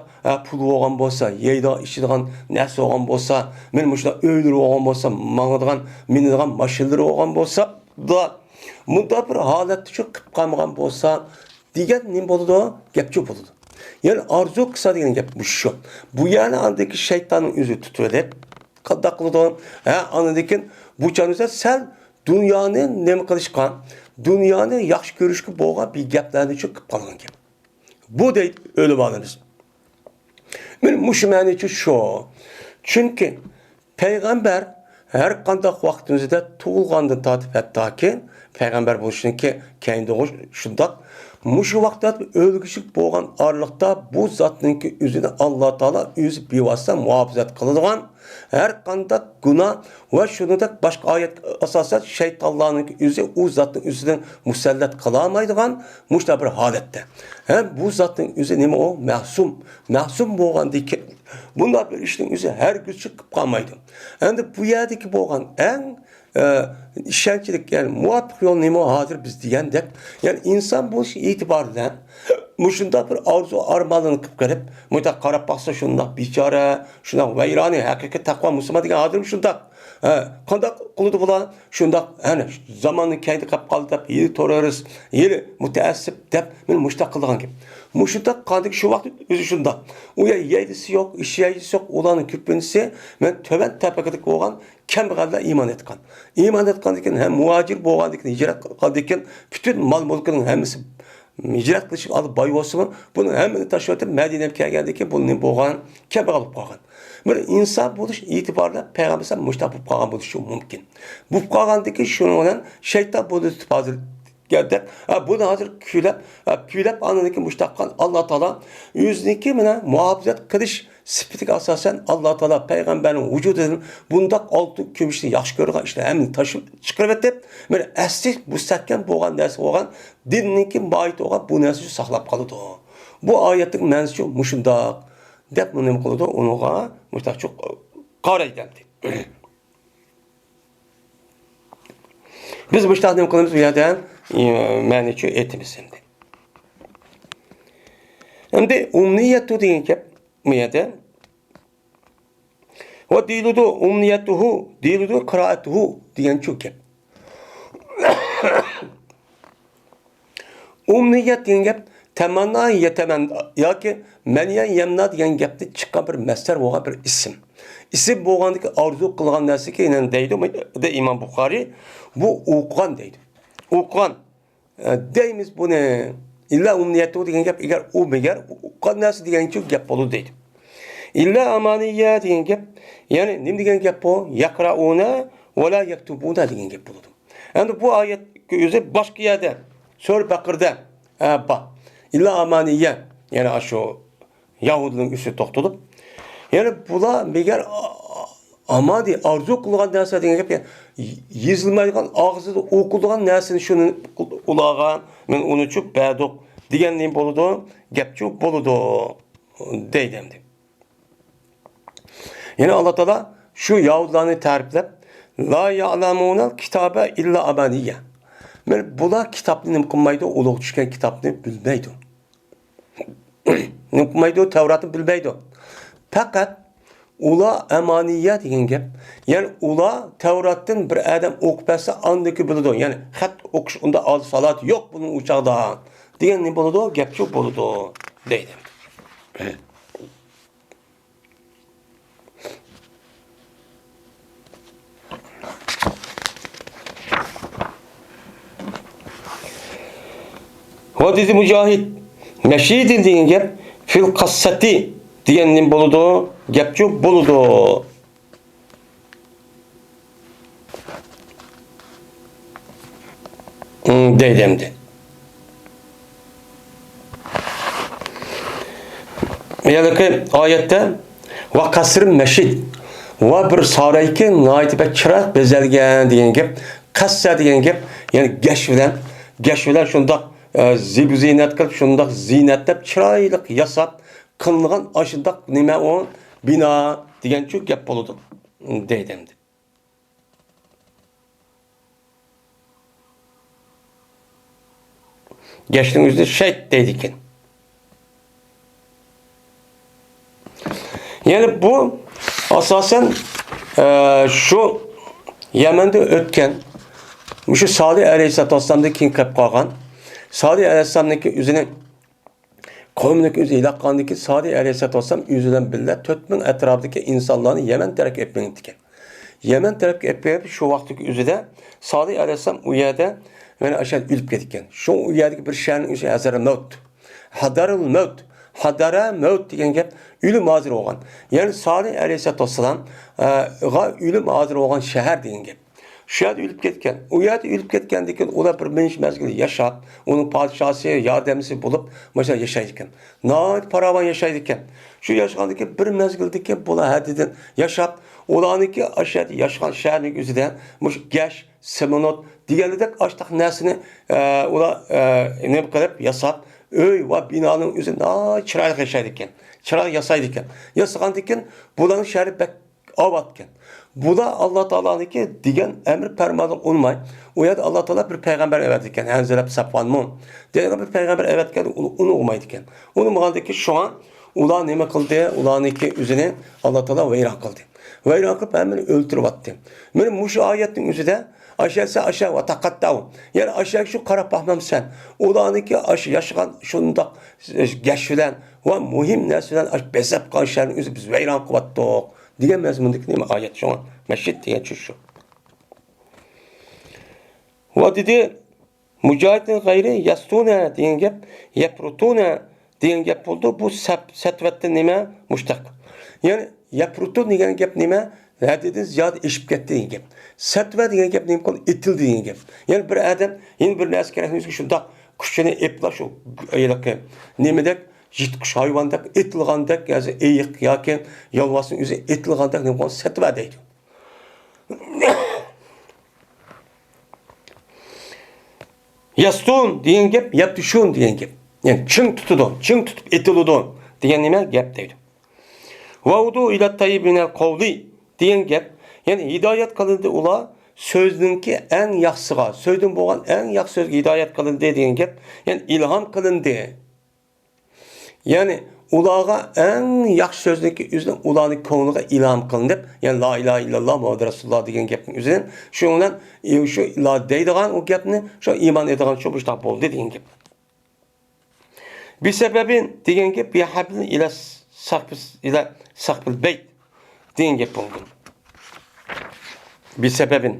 pulu olan bolsa yeyda işidigan näse olan bolsa men müştak öldürü olan bolsa mağıdigan minidigan maşinleri olan bolsa da munda bir halatı çok kıp kalmagan bolsa digen ne boludu gepçi boludu. Yani arzu kısa degen gep bu şu. Bu yani andaki şeytanın yüzü tutuverip kadaklıdan anadikin bu çanıza sen dünyanın nemi kılışkan dünyanın yaxşı görüşkü boğan bir geplerini çok kıp kalgan gep. Bu deyip öyle bağlanırız. Benim muşumani için şu. Çünkü peygamber her kandak vaktimizde tuğulgandan tatip hatta ki peygamber buluşun ki kendi hoş şundak muşu vakti ölgüçük boğan arlıkta bu zatınki yüzüne Allah Teala yüz bir vasıta muhafazat kılıdığan her kandak günah ve şunu da başka ayet asasat şeytanların yüzü o zatın yüzünden musallat kılamaydıgan muşta bir halette. Hem bu zatın yüzü ne o mahsum boğan diki bunlar bir işin yüzü her güçlük kalmaydı. Hem de bu yerdeki boğan en işaretçilik yani muvaffak yol neymi hazır biz diyen de yani insan bu itibarıyla muşunda bir arzu armalını kıpkırıp mutlak karab baksa şundak biçare şundak veyrani hakikat takva muslima diye hazırım şundak kandak kuludu bulan şundak yani zamanın kendi kap kaldı yeri torarız yeri müteessip dep men muştak kılgan gibi Muşunda kandık şu vakit özü şunda. Uya yeydisi yok, iş yeydisi yok. Olanın küpünisi men töven tepekadaki olan kembeğalla iman etkan. İman etkan diken hem muhacir boğan diken, hicret kaldiken bütün mal mülkünün hemisi hicret kılışıp alıp bay olsun. Bunun hemini taşıyatıp Medine'ye geldi ki bunun boğan kembeğ alıp boğan. Bir insan buluş itibarla Peygamber müştah bu boğan buluşu mümkün. Bu boğandaki şunu olan şeytan buluş hazır geldi. Bunu hazır küylep anındaki müştakkan Allah Teala yüzdeki muhafazat kılış sifitik asasen Allah Teala peygamberin vücudunun bundak altı kömüşünü yaxşı görüyor işte hem taşıp çıkarıp etip böyle esli müstahkem boğan dersi boğan dinninki mait olan bu nesli saklap kalıdı. Bu ayetin mensi muşundak dep bunu kıldı onuğa müştak çok kavray geldi. Biz müştak ne kılımız bu yerden meniçi etimiz şimdi. Şimdi umniyetu deyin ki bu yerde ve diludu umniyetuhu diludu kıraatuhu diyen çok ki umniyet deyin ki temanna yetemen ya ki meniye yemna diyen gepti çıkan bir mesler boğan bir isim. İsim boğandaki arzu kılgan nersi ki inen deydi de İmam Bukhari bu uqan deydi. Uqan deyimiz bu ne? İlla umniyetu diyen gep eğer meğer uqan nersi diyen çok gep olur deydi. İlla amaniye diyen gep yani ne diyen gep bu? Yakrauna ve la yektubuna diyen gep buldu. Yani bu ayet yüzü başka yerde Sure Bakır'da bak. İlla amaniye yani aşağı Yahudinin üstü toktulup yani bula meğer amadi arzu kılgan nerse diyen gep yazılmaygan ağzı okulgan nersini şunu ulağan men onu çok bədok diyenliğin boludu gep çok boludu deydemdi. Yani Allah Teala şu Yahudilerini tariflep la ya'lamunal kitabe illa amaniye. Men bula kitapını kılmaydı uluq düşken kitapını bilmeydi. Ne kılmaydı Tevrat'ı bilmeydi. Fakat ula emaniye deyen gep. Yani ula Tevrat'ın bir adam okupasa andaki buludu. Yani hat okuş onda az salat yok bunun uçağda. Diyen ne buludu? Gep çok buludu. Deydim. Hadis-i Mücahit meşidin deyen gep fil kassati diyenin buludu. Gep çok buludu. Deydemdi. Yani ayette ve kasr meşid ve bir sarayki naitibe çırak bezelgen diyen gep kassa diyen gep yani geçvilen şunda zinet kılıp şunda zinetlep çıraylık yasap kılıngan aşındak nime o bina diyen çok gep buludu deydemdi. Geçtiğimizde şehit deydikin. Yani bu asasen şu Yemen'de ötken şu Salih Aleyhisselatü Vesselam'da kim kap kalgan Salih Aleyhisselam'daki üzerine kavmindeki üzerine ilakkandaki Salih Aleyhisselatü Vesselam üzerinden billah tötmün etrafındaki insanlarını Yemen terk etmeyin diken. Yemen terk etmeyip şu vaktiki üzerinde Salih Aleyhisselam uyada yani aşağı ülüp getikken. Şu uyadaki bir şeyin üzerine hazır mevt. Hadarul mevt. Hadara mevt diyen gep ölüm hazır olan. Yani Salih Aleyhisselatü Vesselam ölüm hazır olan şehir diyen gep. Şehir ölüp getken, uyada ölüp getken diken ola bir meniş mezgili yaşap, onun padişahı, yardımcısı bulup mesela yaşaydıkken. Nait paravan yaşaydıkken. Şu yaşandıkken bir mezgildeki bula hadiden yaşap, olanınki aşağıda yaşayan şehrin üzerinden geç, semonot, diğerlerdek açtık nesini ola ne kadar yasap, öy ve binanın üzerinde çıraylık yaşaydıkken. Çıraylık yasaydıkken. Yasaydıkken bulanın şehri pek avatken. Bu da Allah Teala'nın ki diyen emir permadan olmay. O ya da Allah Teala bir peygamber evet iken. Enzelep Safvan mı? Diyen bir peygamber evet iken onu olmaydı iken. Onu muhalde ki şu an ulan neme kıldı? Ulan'ın ki üzerine Allah Teala veyran kıldı. vayron qilib meni o'ltiryapti. Mana mushu oyatning o'zida aşağı ve takattav. Yani aşağı şu qarab baxmamsan. Ularniki yaşagan şundaq geçilen ve muhim narsalar besab qolishlarni o'zi biz vayron qilyaptik degan mazmundagi nima oyat shu. Masjid degan şu. Va dedi Mücahidin gayri yastuna degan gap, yaprutuna degan gap bo'ldi. Bu satvatda nima? Mushtaq. Yani yaprutun degan gap nima? Hadidin ziyod eshib ketdi degan gap. Satva degan gap nima qildi? Etil degan gap. Yani bir adam, yeni bir narsa kerakni shundaq kuchini eplash shu ayolga nimadak yitqish hayvondak etilgandak yoki eyiq yoki yolvosning o'zi etilgandak nima qildi? Satva deydi. Yastun degan gap, yaptishun degan gap. Yani ching tutib etiludi degan nima gap deydi. Vaudu ila tayyibinal qawli degan gap, yani hidoyat qilindi ular so'zningki eng yaxshiga, so'zdan bo'lgan eng yaxshi so'zga hidoyat qilindi degan gap, yani ilhom qilindi. Yani ularga eng yaxshi so'zniki o'zidan ularning ko'ngliga ilhom qilindi. Yani la ilaha illalloh Muhammad rasululloh degan gapning o'zidan shu bilan shu la deydigan o gapni shu iymon etadigan shu bushtaq bo'ldi degan gap. Bir sebebin degan gap bi hablin ila saqbil bayt degan gap bo'ldi. Bir sebebin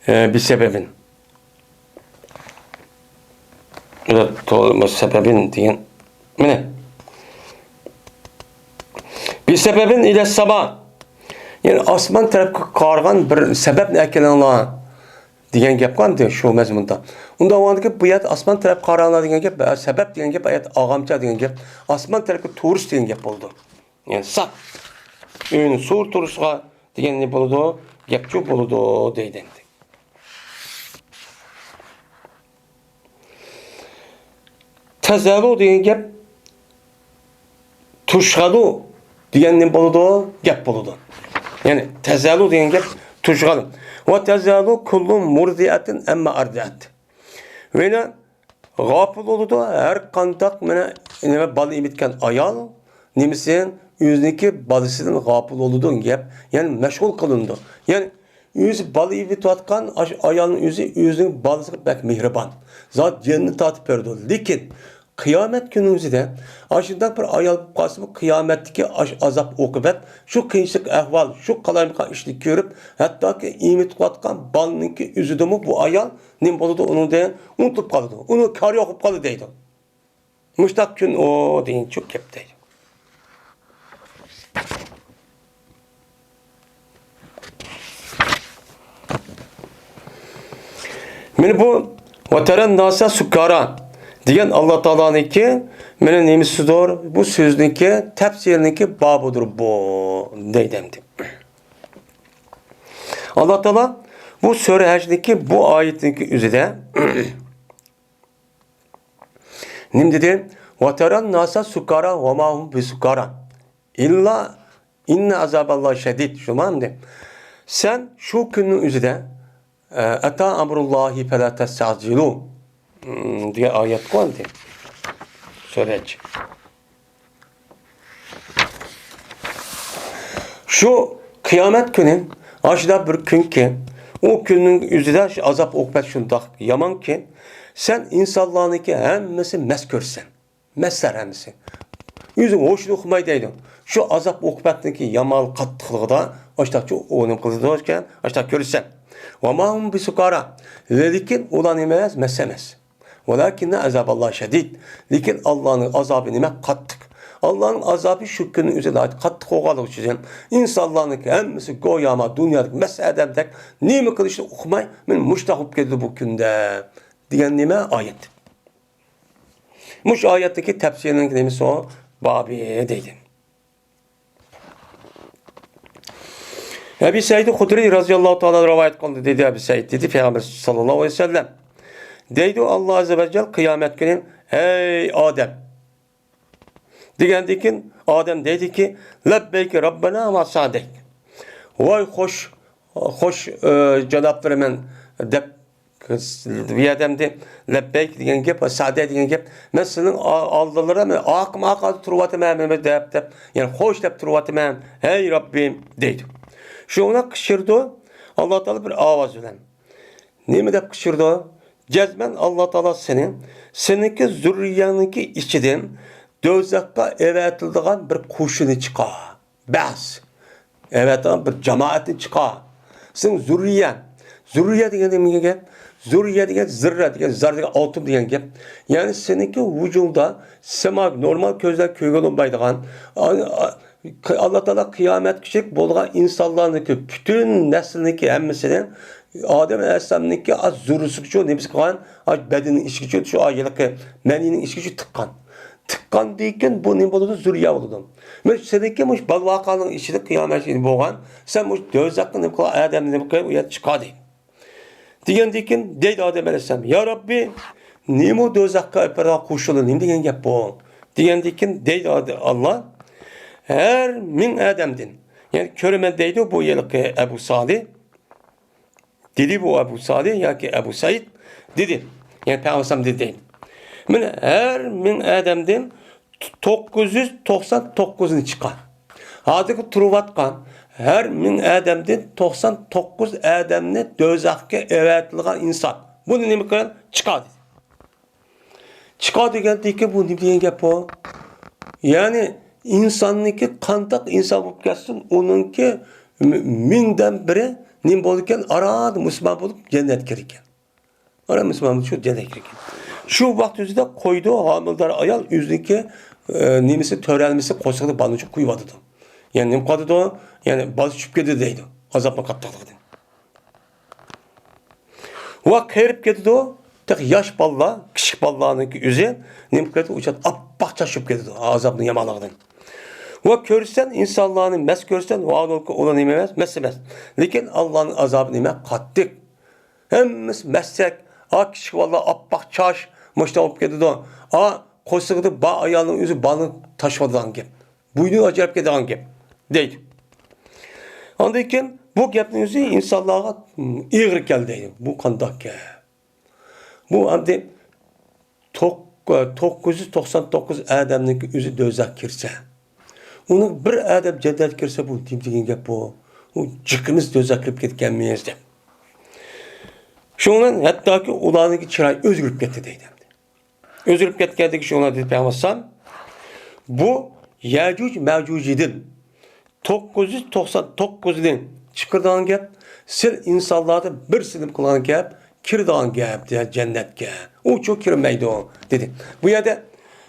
bir sebebin sebebin degan mana bir sebebin ila sabah, yani osmon tarafga qargan bir sababni akalanglar degan gap qoldi shu mazmunda. Unda o'ylandiki bu yat osmon taraf qaranglar degan gap, sabab degan gap ayat og'amcha degan gap, osmon tarafga turist degan gap bo'ldi. Yani saq uyni suv turishga degan ne bo'ldi? Gapchu bo'ldi deydi. Tazalu degan gap tushg'adu degan ne bo'ldi? Gap bo'ldi. Yani tazalu degan gap tushg'adu. Va tazalu kullu murdiatin amma ardat. Vena g'afil bo'ldi har qandaq mana nima bola emitgan ayol nimisin o'ziniki bolasidan g'afil bo'ldi gap, yani mashg'ul qilindi. Yani o'zi bola emitayotgan ayolning o'zining bolasiga bak mehribon. Zot jannat tatib berdi. Lekin qiyomat kuni o'zida ashunday bir ayol qolsa bu qiyomatdagi azob oqibat, shu qiyinchilik ahvol, shu qalaymiqan ishni ko'rib, hattoki emit qilayotgan bolaninki o'zidami bu ayol nim bo'ladi, uningdan unutib qoladi. Uni kar yo'qib qoladi deydi. Mushtaq kun o degan çok gap deydi. Meni bu vataran nasa sukara degan Allah Taala'nınki meni nemisidir? Bu so'zniki tafsirniki bobudir bu deydimdi. Allah Taala bu sure Hac'daki bu ayetniki üzerinde nim dedi? Vataran nasa sukara ve ma hum bisukara illa inna azaballahi şedid. Şu mandı. Sen şu günün üzerinde ata amrullahi fela testa'cilu diye ayet koydu. Süreç. Şu kıyamet günü aşıda bir gün ki o günün üzerinde azap okbet şundak yaman ki sen insanların ki hemmisi mes görsen. Mesler hemmisi. Yüzün hoşunu okumaydaydın. Şu azap okbetindeki yamal katlığı da aşıda onun kılığı aşıda görürsen. وَمَا هُمْ بِسُكَارَى Lekin olan emez mesemez. وَلَكِنَّ عَذَابَ اللّٰهِ شَدِيدٌ Lekin Allah'ın azabı nime kattık. Allah'ın azabı şu günün üzerinde ait kattık oğalık için. İnsanların hemmisi goyama dünyadaki meseleden nime kılıçlı okumay men muştahıp geldi bu günde. Diyen nime ayet. Muş ayetteki tefsirinin nemisi o babi deydi. Ebu Said Hudri radıyallahu ta'ala rivayet kıldı dedi Ebu Said dedi Peygamber sallallahu aleyhi ve sellem. Deydi Allah azze ve celle kıyamet günü ey Adem. Digendikin Adem dedi ki lebbeyki Rabbena ve sadek. Vay hoş cevap vermen dep bir adamda lebbeyk degan gap va sa'de degan gap men sening oldilarida aqma turvatıman deb yani xo'sh deb turvatıman hey Rabbim deydi. Şuna kışırdı Allah Teala bir avaz bilen. Nima deb kışırdı? Cezmen Allah Teala seninki zürriyanınki içinden dozakka evetildiğin bir kuşunu çıkar. Bas. Evet bir cemaati çıkar. Sen zürriyen. Zürriye degan nima gap? Zürriye degan zirra degan zar degan atom degan gap. Yani seninki vücudda sema normal gözler ko'rgan olmaydigan Allah Teala kıyamet küçük bo'lgan insonlarniki bütün neslniki hammasini Adem Aleyhisselam'niki az zürrüsü nemisi kılan az bedenin içkiçi şu ayılıkı meninin içkiçi tıkkan. Tıkkan deyken bu ne buludu? Zürriye buludu. Mesela seninki muş balvakanın içinde kıyamet şeyini boğan sen muş dözakın ne kılan Adem'in ne kılan uya çıkar deyim. Diyen deyken deydi Adem Aleyhisselam ya Rabbi nemo dözakka öpera kuşulu neyim diyen gap bu. Diyen deyken deydi Allah her min Adem'din. Yani körümen deydi bu yılıkı Ebu Salih. Dedi bu Ebu Salih ya ki Ebu Said dedi. Yani Peygamber dedi. Men her min Adem'den 999'unu çıkar. Hadiki turuvatkan her min Adem'den 99 Adem'ne dözakka evetilgan insan. Bunu nime kılan? Çıkar dedi. Çıkar dedi ki bu ne diyen gap o? Yani insanınki kantak insan bulup gelsin onunki minden biri nim bolurken arada Müslüman bulup cennet girirken. Ara Müslüman şu cennet girirken. Şu vakti yüzüde koyduğu hamildar ayal yüzündeki nimisi törelmesi koşalı balıcı kuyuvadıdı. Yani nim kadıdı o yani bazı çüpkedi deydi. Azapma kaptalıdı. Vak herip gedidi o tek yaş balla, küçük ballarınki yüzü nim kadı uçat appakça çüpkedi o azapını yamalağıdı. Ve görsen insanların mes görsen o olan nimemez, mesemez. Lakin Allah'ın azabı nime kattık. Hemiz meslek, kişi vallahi appak çaş, müşte olup gidiyor. Koşuğudu bağ ayağının yüzü balık taşmadan gep. Buydu acayip gidiyor gep. Deydi. Andayken bu gepin yüzü insanlığa iğir geldi. Bu kandak gep. Bu andi 999 Adem'nin yüzü dözak kirse. Onun bir Adem cennet girse bu degan gap bu. O jikimiz dözakirib ketganmiz deb. Şundan hattoki ularning chiroyi o'zgarib ketdi deydi. O'zgarib ketgandiki shundan deb Peygamber bu Yajuj Majujdin 999dan chiqirgan gap siz insonlarni bir sinib qilgan gap kirgan gap de jannatga. U çok kirmaydi o dedi. Bu yerda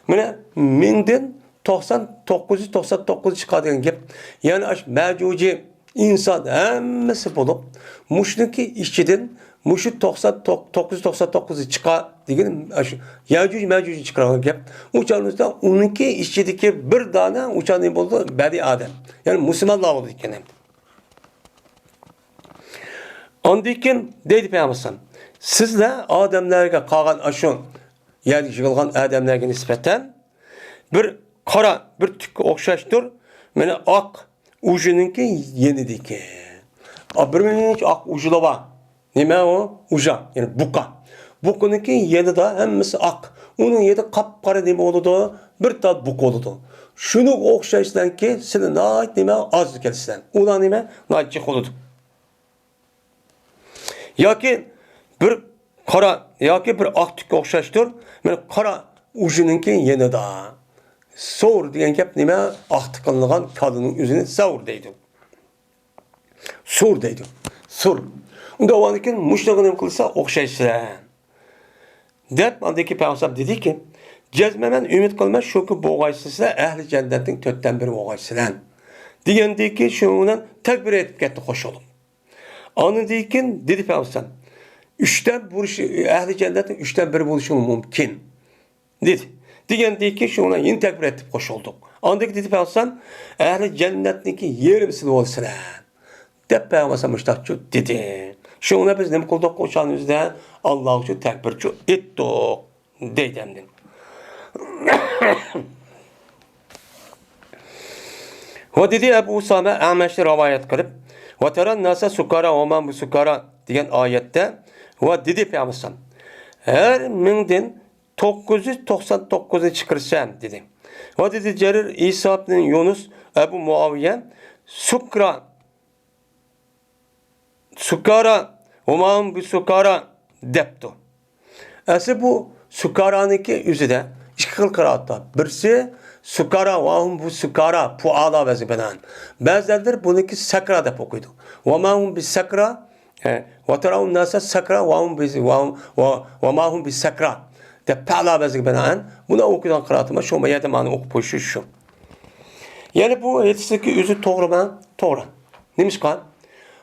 mana mingdan 999 çıkardığı gap. Yani mevcuci insan hemmesi bulup muşniki işçiden muşu 999'u çıkar diyen Yacuc Mevcuci çıkaran gap. Uçağımızda 12 işçideki bir tane uçağın buldu Bedi Adem. Yani Müslümanlar oldu iken hem. Ondikin deydi Peygamber sizler Ademlerge kalan aşın yani yığılgan Ademlerge nispeten bir kara bir tükü okşaştır. Mene ak ucununki yenidiki. Abirmeninki ak ucula var. Nime o? Uca. Yani buka. Bukununki yeni da hemmesi ak. Onun yedi kapkara nime oldu bir tat buk oldu. Şunu okşaştan ki senin nait nime az gelsen. Ulan nime naitçik oldu. Ya ki bir kara ya ki bir ak tükü okşaştır. Mene kara ucununki yeni da. Soğur diyen gap nime ahtıkınlıgan kadının yüzüne savur deydi. Sur deydi. Sur. Onda o anıken muştağını kılsa okşaysın. Dep andaki Peygamber dedi ki cezmemen ümit kılma şu ki boğaysızsa ehli cennetin tötten biri boğaysın. Diyen ki şundan tekbir edip gitti hoş olup. Anı deyken dedi Peygamber üçten buluş ehli cennetin üçten biri buluşu mümkün. Dedi. Diyen ki şuna yeni tekbir etip hoş olduk. Andaki dedi Peygamber ehli cennetindeki yerimsin olsun. Dep Peygamber müştakçı dedi. Şuna biz ne kıldık koşanımızda Allah'u şu tekbirçi ettik deydemdin. Ve dedi Ebu Usame Ahmeş'te rivayet kılıp ve teren nasa sukara oman bu sukara diyen ayette Va dedi Peygamber. Her 1999'u çıkırsan dedi. Va dedi Cerir İsa ibn Yunus Ebu Muaviye Sukara Umam bi sukara deptu. Esi bu sukaraniki üzide iki kıl kıraatta. Birisi sukara vahum bu sukara puala vazibenen. Bazılardır bununki sakra dep okuydu. Ve mahum bi sakra ve teravun nasa sakra ve mahum bi sakra dep puala vazibenen. Buna okudan kıraatıma şu mayedemani okup şu. Yani bu yetişteki üzü doğru. Neymiş kan?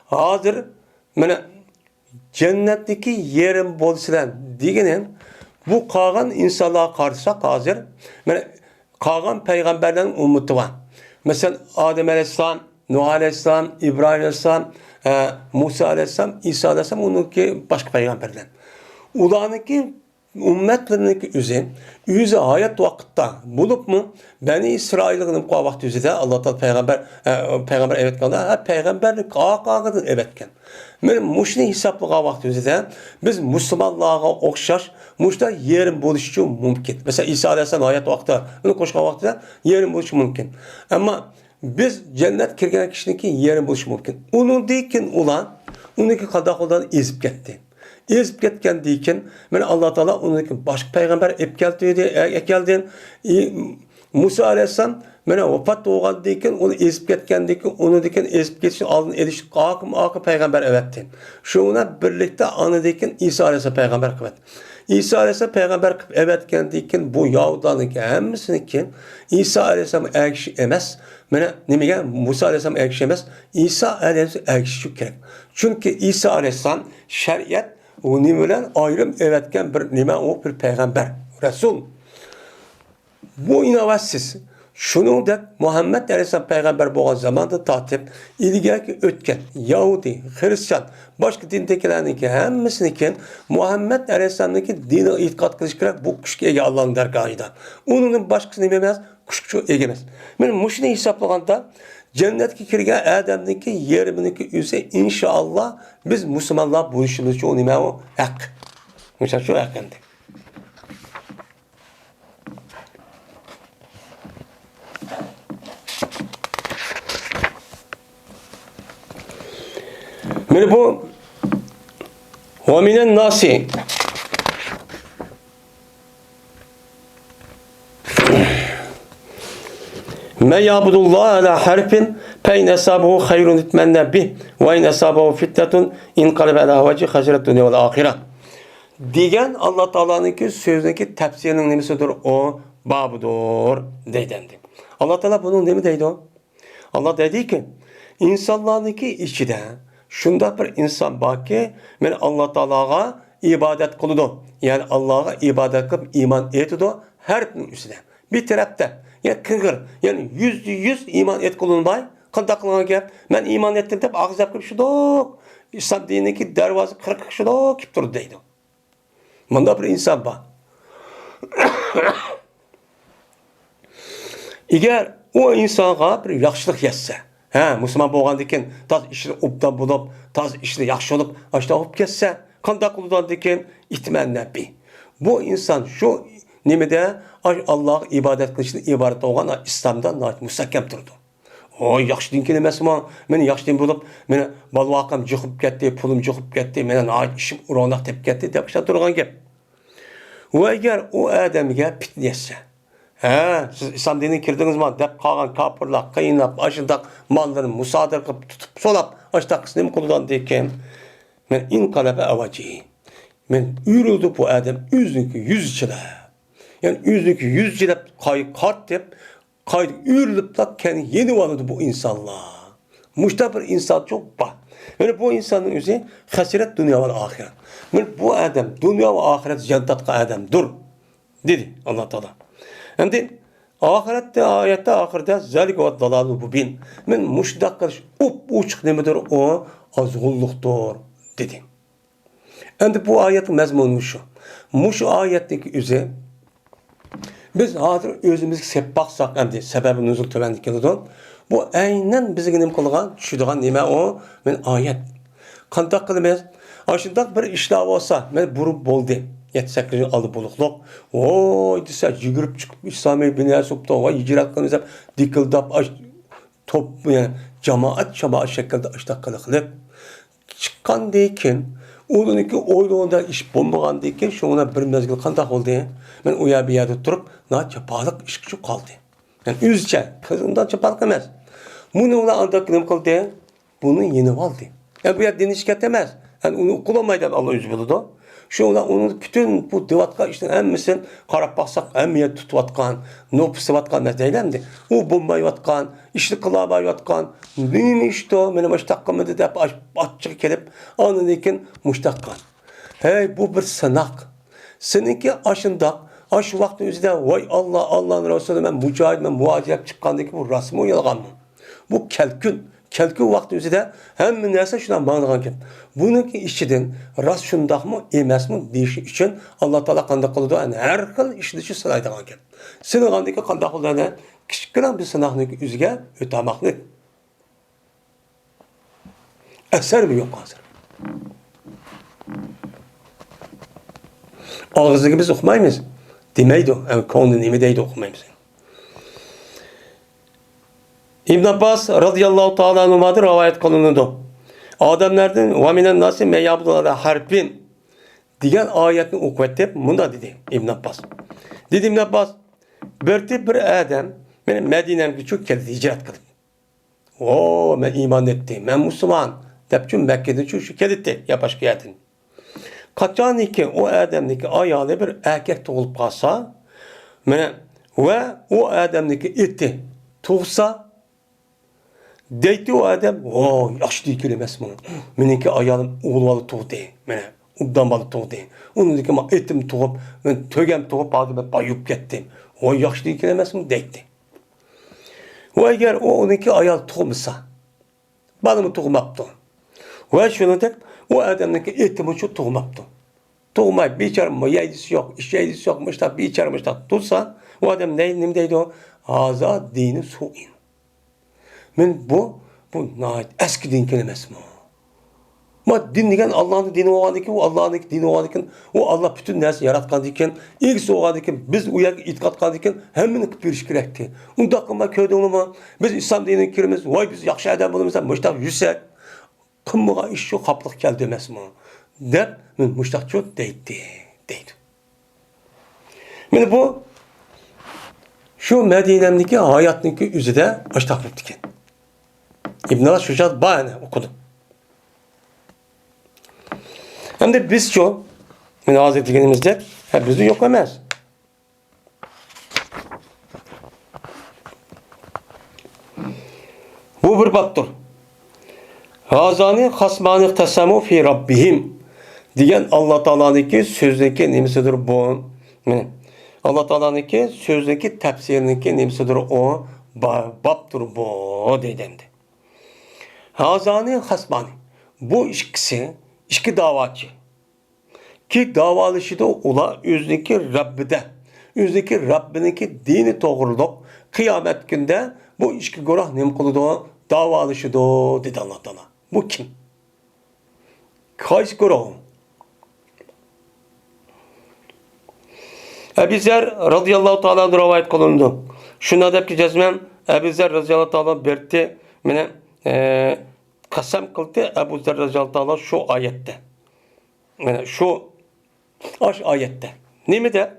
Hazır mene cennetteki yerim bolsidan degenen bu kalan insanlığa karşısak hazır mene kalan peygamberlerin ummutu var. Mesela Adem Aleyhisselam, Nuh Aleyhisselam, İbrahim Aleyhisselam, Musa Aleyhisselam, İsa Aleyhisselam onunki başka peygamberler. Ulanınki ümmetlerindeki yüze hayat vakitte bulup mu Beni İsrail'in bu vakti yüzde Allah Teala peygamber evet kaldı. Peygamberlik ağadır evetken. Men muşni hesaplı vakti yüzde biz Müslümanlığa okşaş muşta yerin buluşu mümkün. Mesela İsa Aleyhisselam hayat vakti bunu koşkan vakti yerin buluşu mümkün. Ama biz cennet kirgen kişininki yerin buluşu mümkün. Onun deyken ulan onunki kadar ezip gitti. Ezip ketken deyken men Allah Teala onunki başka peygamber geldi. Musa Aleyhisselam mene vefat doğan deyken onu ezip ketken deyken onu deyken ezip ketişin aldın ediş akı peygamber evettin. Şuna birlikte anı deyken İsa Aleyhisselam peygamber kıvet. İsa Aleyhisselam peygamber evetken deyken bu Yahudanın ki hemmisinin ki İsa Aleyhisselam ekşi emez. Mene nemeye Musa Aleyhisselam ekşi emez. İsa Aleyhisselam ekşi çok gerek. Çünkü İsa Aleyhisselam şeriat o nimelen ayrım evetken bir nime o bir peygamber. Resul. Bu inavatsiz. Şunu da Muhammed Aleyhisselam peygamber boğan zamanda tatip ilgili ötken Yahudi, Hristiyan, başka dindekilerindeki hemmisinikin Muhammed Aleyhisselam'daki dine itikat kılışkırak bu kuşku ege Allah'ın dergahıyla. Onun başkasını yememez, kuşku egemez. Benim muşini hesaplaganda cennetki kirgen Adem'deki yerimindeki üse inşallah biz Müslümanlar buluşulur çoğu nime o hak. Mesela şu hakkında. Yani bu وَمِنَ النَّاسِ مَنْ يَعْبُدُ اللّٰهَ عَلَى حَرْفٍ فَاِنْ أَصَابَهُ خَيْرٌ اِتْمَنَّ بِهِ وَاِنْ أَصَابَهُ فِتْنَةٌ اِنْقَلَبَ عَلَى وَجْهِهِ خَسِرَ الدُّنْيَا وَالْآخِرَةِ Diyen Allah Teala'nınki sözündeki tefsirinin nemisidir o babıdır deydendi. Allah Teala bunun nemi deydi o? Allah dedi ki insanlarınki içinde şunda bir insan var ki men Allah Teala'ya ibadet kılıdı. Yani Allah'a ibadet kılıp iman ediyor her birinin üstüne. Bir tarafta yani kıngır yani %100 iman et kılınmay. Kandaklığa gel ben iman ettim deyip ağız yapıp şuduk. İslam dinindeki dervazı kırık şuduk kip durdu deydi. Bunda bir insan var. Eğer o insana bir yaxşılık yetse Müslüman boğan diken taz işini obdan bulup, taz işini yaxşı olup, aşta olup kesse, kandak kuludan diken itmenle bi. Bu insan şu nimede Allah'a ibadet kılışını ibadet olan İslam'dan müstakkem durdu. O yaxşı dinken emas mı? Men yaxşı din bulup, men balvaqam jıqıp ketdi, pulum jıqıp ketdi, menen ait işim uronak tep ketdi dep işe durgan gep. Ve eğer o adamga fitnesse, siz İslam dinine girdiniz mi? Dep kalan kapırlak, kıyınlap, aşındak mallarını musadır kılıp tutup solap, aştakısını mı kuludan deyken men inqalabe avacihi. Men ürüldü bu adam yüzünki yüz içine. Yani yüzünki yüz içine kart deyip kaydı ürülüp da kendi yeni vardı bu insanlar. Muşta bir insan çok var. Yani bu insanın yüzü hasiret dünya ve ahiret. Yani bu adam dünya ve ahiret cennetka adam dur dedi Allah Teala. Şimdi ahirette ayette ahirette zalik ve dalalu bubin. Men muşdak karış uçuk nemedir o azgulluktur dedi. Şimdi bu ayetin mezmunu şu. Şu ayetteki yüzü biz hazır özümüzü sepbaqsak endi sebebi nuzul tövendik keldi. Bu aynen bizga nim qilgan tushadigan nima o? Men oyat. Qanday qilamiz? Aşındaq bir işler olsa, men burup boldu. 7-8 yıl aldı buluqluq. Oy dese, yugurib çıkıp İslami binaya soktu. Oy icraat qilib, dikildap, top, yani cemaat şekilde iştaq qilib. Çıqqandan keyin, onunki o'ylovida ish bo'lmagandan keyin, shuna bir mezgil qandaq bo'ldi? Men u yerda turib, na chapaliq ish shu qoldi. Yani o'zicha, qizimdan chapaliq emas. Buni ular anda nima qildi? Buni yenib oldi. Yani bu yer dinishkat emas. Yani uni qulamaydi Allah o'zi biladi. Şuna onun bütün bu devatka işte hemmisin qarab baksak hemmiyet tutvatkan, nopsıvatkan meselelerdi. O bombayvatkan, işli kılabayvatkan, neyini işte o, benim aştakkımı da açık kelip, anındayken muştakkan. Hey bu bir sınak. Seninki aşında, aş vakti üzerinde, vay Allah, Allah'ın Resulü ben mücahid, ben muacirep çıkkandaki bu rasmı yalgan mı? Bu kelkün vakti üzerinde hem neyse şuna bağlanan ki bununki işçiden rast şundak mı emas mı deyişi için Allah Teala kandak kılıdı yani her xil işlişi sıraydıgan ki sınıgandaki kandak kılıdı küçükten bir sınaqniki üzge ötamaklı eser mi yok hazır ağzı biz okumayız demeydi o konu nemi deydi okumayız. İbn Abbas radıyallahu ta'ala anhu'dan rivayet kılındı. Adamlardan ve minen nasi me yabdulara harfin diyen ayetini okuyup bunda dedi İbn Abbas. Dedi İbn Abbas bir adam benim Medine'm küçük geldi hicret kılıp. O ben iman etti. Ben Müslüman. Depçüm Mekke'de şu geldi ya başka yerden. Kaçan ki o adamdaki ayalı bir erkek doğulup kalsa ve o adamdaki eti tuğsa deydi o adam, o yaşlı kelimesi bunu. Menimki ayağım oğulvalı tuğdu. Mene uddanbalı tuğdu. Onun ki ma etim tuğup, ben tögem tuğup adım bayıp gittim. O yaşlı kelimesi mi deydi. O eğer o onunki ayağı tuğmasa, balımı tuğmaptı. Ve şunu tek, o adamdaki etimi şu tuğmaptı. Tuğmayıp bir çarmı, yeydisi yok, iş yeydisi yokmuş da bir çarmış da tutsa, o adam neydi, deydi o? Aza dini su'in. Men bu nait eski din kelimesi mi? Ma din degen Allah'ın dini olgan eken, o Allah'ın dini olgan eken, o Allah bütün narsa yaratkan eken, ilgisi olgan eken, biz u yerga itiqat qilgan eken, hemmini qilib berish kerakdi. Unda qilma ko'rdingmi? Biz islom dinini kiramiz, voy biz yaxshi odam bo'lamiz, mushtaq yursak, qilmagan ish shu qapliq keldi emasmi? Deb men mushtaqchi deydi. Men bu şu Medine'mdeki hayatniki üzerinde açtaq etdik. İbn Abbas şucat bayane okudu. Hem de biz şu münazirliğimizde bizi yok emez. Bu bir baktır. Hazani hasmani tasamu fi rabbihim diyen Allah Teala'nınki sözdeki nemisidir bu. Allah Teala'nınki sözdeki tefsirindeki nemisidir o. Babdır bu dedemdi. Hazani hasmani. Bu ikisi iki davacı. Ki davalışı da ola özdeki Rabbide. Özdeki Rabbininki dini doğruluk. Kıyamet günde bu iki gorah nem kılıdı davalışı da dedi Allah Teala. Bu kim? Kaç gorah? Ebu Zer radıyallahu ta'ala rivayet kılındı. Şuna da ki cezmen Ebu Zer radıyallahu ta'ala berti mene kasem kıldı Ebu Zer radıyallahu ta'ala şu ayette. Yani şu ayette. Ne mi de?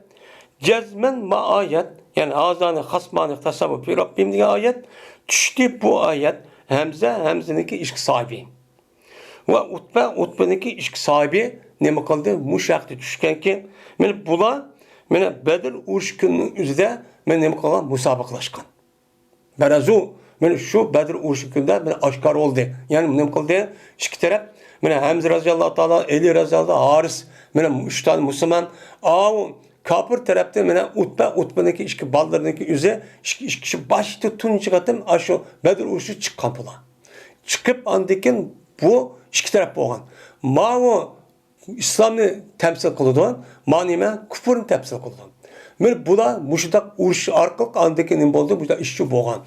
Cezmen ma ayet yani azani hasmani tasavu fi Rabbim diye ayet düştü bu ayet Hemze'ninki ilişki sahibi. Ve Utbe'ninki ilişki sahibi ne mi kaldı? Muşak'ta düşken ki bula Bedir uruşkunun üzerinde ne mi kalan? Musabıklaşkan. Berazu şu Bedir uruşkunda aşkar oldu. Yani ne mi kaldı? İki taraf Hamza razıyallahu ta'ala, Eli razıyallahu Haris, üç tane Müslüman, kafir tarafta Utbe'ninki işki ballarındaki üze, işki başı tutun çıkarttım, aşağı Bedir uruşu çıkan bula. Çıkıp andikin bu iki taraf olgan. Mağu İslam'ı temsil kılıdan, manime küfürün temsil kılıdan. Bula müşridak uruş arkalık andikin boldu, bu da işçi boğan.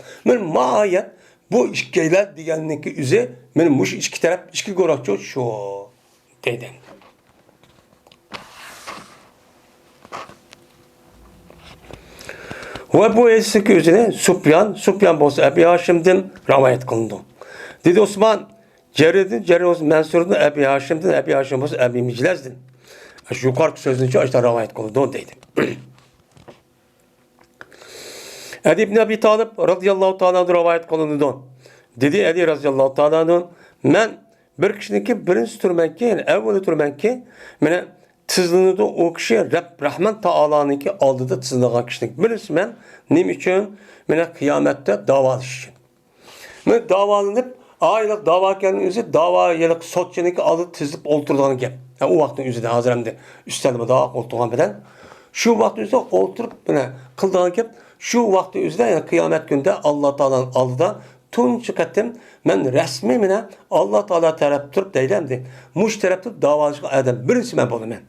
Ayet bu işkiler diyenlik üze, muş iki taraf, iki gorakçı şu deydi. Ve bu eski üzerine Süfyan bolsa Ebu Haşim'den rivayet kılındı. Dedi Osman, Cerri olsun Mensur'dan Ebu Haşim bolsa Ebu Miclez'den. Şu yukarı sözünce işte rivayet kılındı deydi. Edi ibn Abi Talib radıyallahu ta'ala rivayet kılındı. Dedi Edi radıyallahu ta'ala men bir kişiniki birinci turmenki yani evveli turmenki mene tizlanıda o kişi Rahman Ta'ala'nınki aldıda tizlanan kişilik. Birisi men neyim için? Mene kıyamette davalış için. Men davalanıp aylık dava kendini üzü dava yılık sotçeniki aldı tizlip oturduğunu gep. Yani o vaktin üzüde hazır hem de üstelime dava oturduğun beden. Şu vaktin üzüde oturup mene kıldığını gep. Şu vakti üzüde yani kıyamet günde Allah Ta'ala'nın aldıda tun çıkarttım. Men resmi mine Allah Teala taraf turup deylemdi. Muş taraf turup davalışık adam. Birisi men bunu men.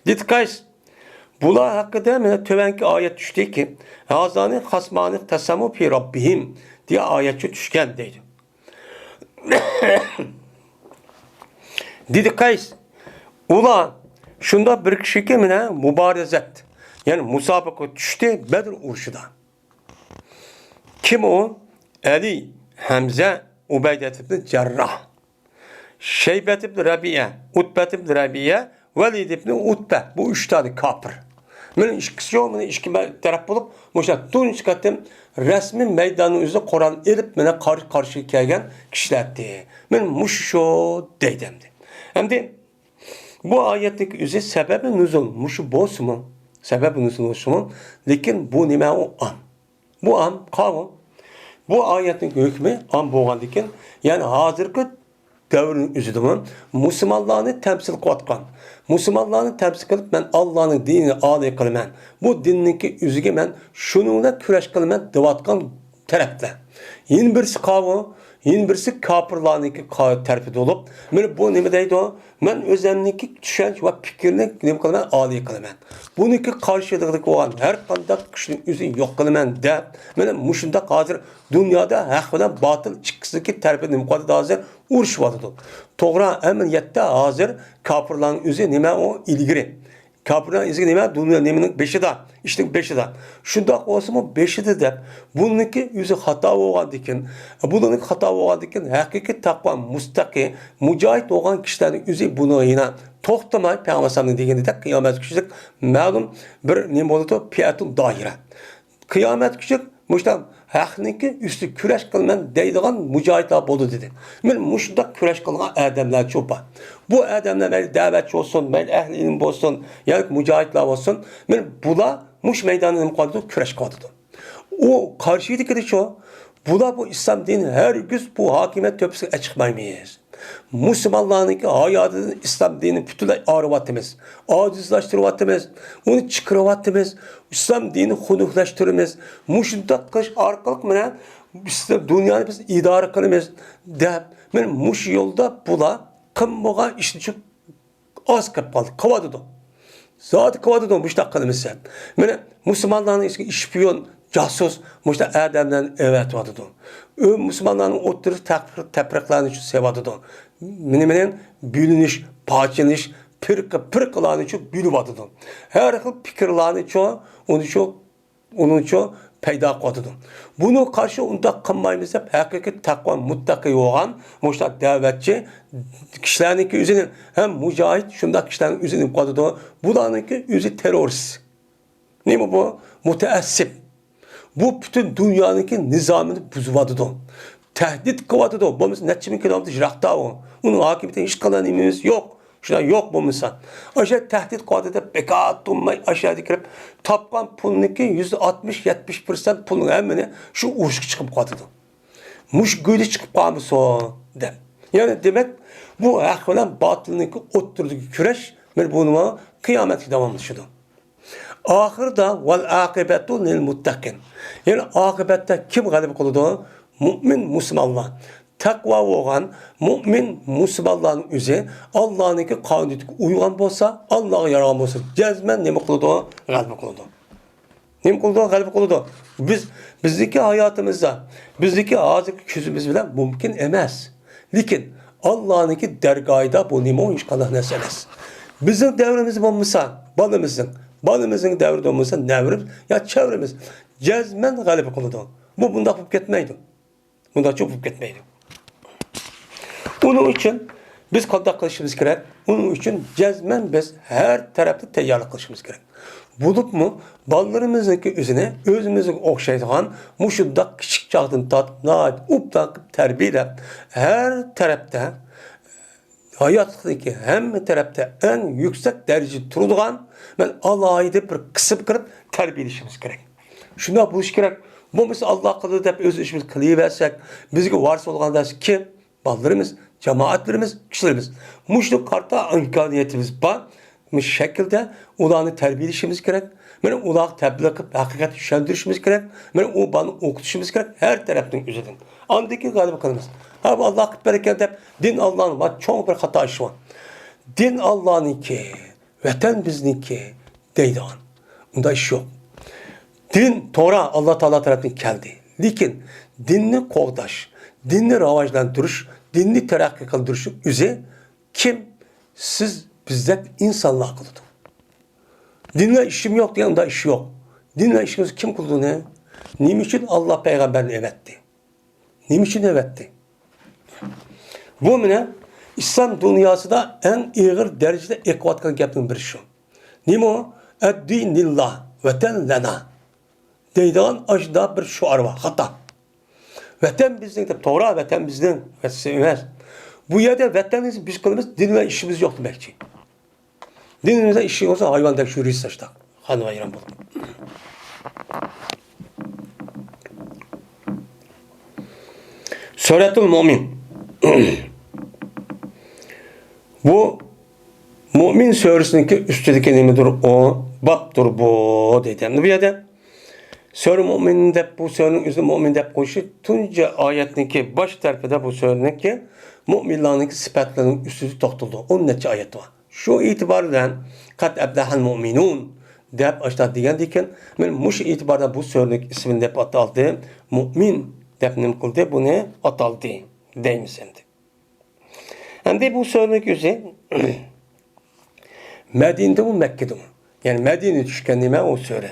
Dit kays. Bula hakkında mene tövenki ayet düştü ki Hazani hasmani tesamu fi rabbihim diye ayetçi düşken deydi. Dit kays. Ula şunda bir kişi ki mene mübarezet. Yani musabaka düştü Bedir urşuda. Kim o? Ali, Hamza, Ubeydet ibn Cerrah, Şeybet ibn Rabi'ye, Utbet ibn Rabi'ye, Velid ibn Utbe. Bu üç tane kapır. Benim işkisi yok, benim işkime taraf bulup, mesela tun çıkarttım, resmi meydanın üzerinde Kur'an edip, bana karşı gelgen kişilerdi. Benim muşu deydemdi. Hem de bu ayetteki üzeri sebebi nüzul, muşu bozu mu? Sebebi nüzul olsun mu? Lakin bu nime o an. Bu an, kavun. Bu ayetin hükmü an boğandikin yani hazırki devrinin üzüdümün Müslümanlarını temsil kılatkan. Müslümanlarını temsil kılıp ben Allah'ın dinini âli kılmen. Bu dinninki üzüge ben şununla küreş kılmen dıvatkan tarafta. Yine birisi kavun, yine birisi kapırlarınki terfide olup bu ne deydi o? Ben özemdeki düşünç ve fikirini ne kılmen âli kılmen. Bununki karşılıklı olan her kandak kişinin yüzü yok kılmen de benim muşunda hazır dünyada hak ve batıl çıkısındaki terfide ne kadar hazır uğraş vardı. Toğra emniyette hazır kapırların yüzü neme o ilgili. Kapıdan izin neme dünya nemenin beşi de işte beşi de. Şunda olsa mı beşi de bununki yüzü hata olan dikin. Bunun hata olan dikin hakiki takva mustaki mücahit olan kişilerin yüzü bunu yine toxtamay Peygamber'in dediğinde kıyamet kişilik malum bir ne oldu fiyatun daire. Kıyamet kişilik muştan hakkınki üstü küreş kılman deydiğen mücahitler boldu dedi. Men muşda küreş kılgan adamlar çopa. Bu adamlar mel davetçi olsun, mel ehli ilim olsun, yani mücahitler olsun. Men bula muş meydanının kaldı küreş kaldı. O karşıydı ki şu. Bula bu İslam dini her gün bu hakimiyet töpüsü çıkmaymayız. Müslümanların hayatını İslam dini bütünle ağrıvatımız, acizlaştırıvatımız, onu çıkırıvatımız, İslam dini hunuklaştırımız, muşunda kış arkalık mı İslam dünyanı biz idare kılımız de, ben muş yolda bula kımboğa işini çok az kapalı, kavadı da. Zaten kavadı da muşta kılımız sen. Ben Müslümanların işpiyon, casus, muşta adamdan evet vadıdı. Müslümanların oturup tepraklarını için sevadıdı. Benim bülünüş, parçalış, pırkılarını çok bülü vadıdı. Her kıl fikirlerini çok, onun çok peyda kodudu. Bunu karşı onda kılmayımız hep hakiki takva muttaki olan, muşta davetçi kişilerin ki üzerine hem mücahit şunda kişilerin üzerine kodudu. Bunların ki üzeri terörist. Ne bu? Müteessip. Bu bütün dünyanın nizamını buzuvadıdı. Tehdit kıvadıdı. Bu mesela netçimin kelamı jırakta o. Onun hakimiyeti hiç kalan imimiz yok. Şuna yok bu misal. Aşağı tehdit kıvadıdı. Bekat olmay aşağı dikirip tapkan pulunki %60-70% pulun hemini şu uğuşku çıkıp kıvadıdı. Muş gülü çıkıp kalmış o. De. Yani demek bu hakikaten batılınki oturduğu küreş ben bunu kıyameti devamlaşıyordu. Ahırda vel akibetu lil muttakin. Yani akibette kim galip kıldı? Mümin Müslümanlar. Takva olan mümin Müslümanların üzeri Allah'ın kanununa uygan bolsa, Allah'a yarayan bolsa, cezmen ne kıldı? Galip kıldı. Ne kıldı? Galip kıldı. Bizdeki hayatımızda, bizdeki ağzı küzümüz bile mümkün emez. Lakin Allah'ınki dergahida bu nima o iş kadar meselesi. Bizim devrimiz olmasa, balımızın devri olmasa nevrimiz ya çevremiz cezmen galip kılıdı. Bu bunda yapıp gitmeydi. Bunda çok yapıp gitmeydi. Onun için biz kontak kılışımız gerek. Onun için cezmen biz her tarafta teyyarlık kılışımız gerek. Bulup mu ballarımızdaki üzerine özümüzü okşaydıgan muşuddak küçük çağdın tat, naat, uptak terbiyle her tarafta hayattaki hem tarafta en yüksek derece turduğan ben Allah'ı bir kısıp kırıp terbiyelişimiz gerek. Şuna buluş gerek. Bu mesela Allah kılığı da öz işimiz kılıversek bizge varsa olgan kim? Ballarımız, cemaatlerimiz, kişilerimiz. Muşluk karta imkaniyetimiz var. Bu şekilde ulanı terbiyelişimiz gerek. Yani ulan tebliğ edip hakikat düşündürüşümüz gerek. Yani o bana okutuşumuz gerek. Her taraftan üzerinde. Andaki galiba kanımız. Abi Allah bereket hep din Allah'ın var. Çok bir hata işi var. Din Allah'ınki, vatan bizninki deydi an. Bunda iş yok. Din, Tora Allah Teala tarafından geldi. Lakin dinni qoğdaş, dinni rivajlandırış, dinni terakki kıldırış üzere kim? Siz bizde insanlığa kıldı. Dinle işim yok diyen da işi yok. Dinle işimiz kim kıldı ne? Niçin Allah peygamberini evetti? Niçin evetti? Bu mine İslam dünyası da en ağır derecede ekvatkan yaptığım bir şey. Nime o? Ed-dinillah veten lena. Deydiğin ajda bir şuar var. Hatta. Vatan bizden de Tora vatan bizden ve sevmez. Bu yerde vatanımız biz kılımız din ve işimiz yok demekçi. Dinimizde işi olsa hayvanda şu risk saçta. Hanım ayıran bulun. Suretul Mu'min. Bu Mümin suresindeki üstündeki nemidir o? Baptur bu dedi. Bu yerde Sure Mümin de bu surenin üstünde Mümin de koşu tunca ayetindeki baş tarafında bu sureninki müminlerin sıfatlarının üstü toxtuldu. 10 neçe ayet var. Şu itibardan kat eblahal mu'minun dep aşağı diyen men muş itibardan bu surenin ismini dep ataldı. Mümin dep nem kıldı bunu ataldı deyimiz şimdi. Hem de bu surenin yüzü Medine'de mi Mekke'de mi? Yani Medine düşken nime o sure.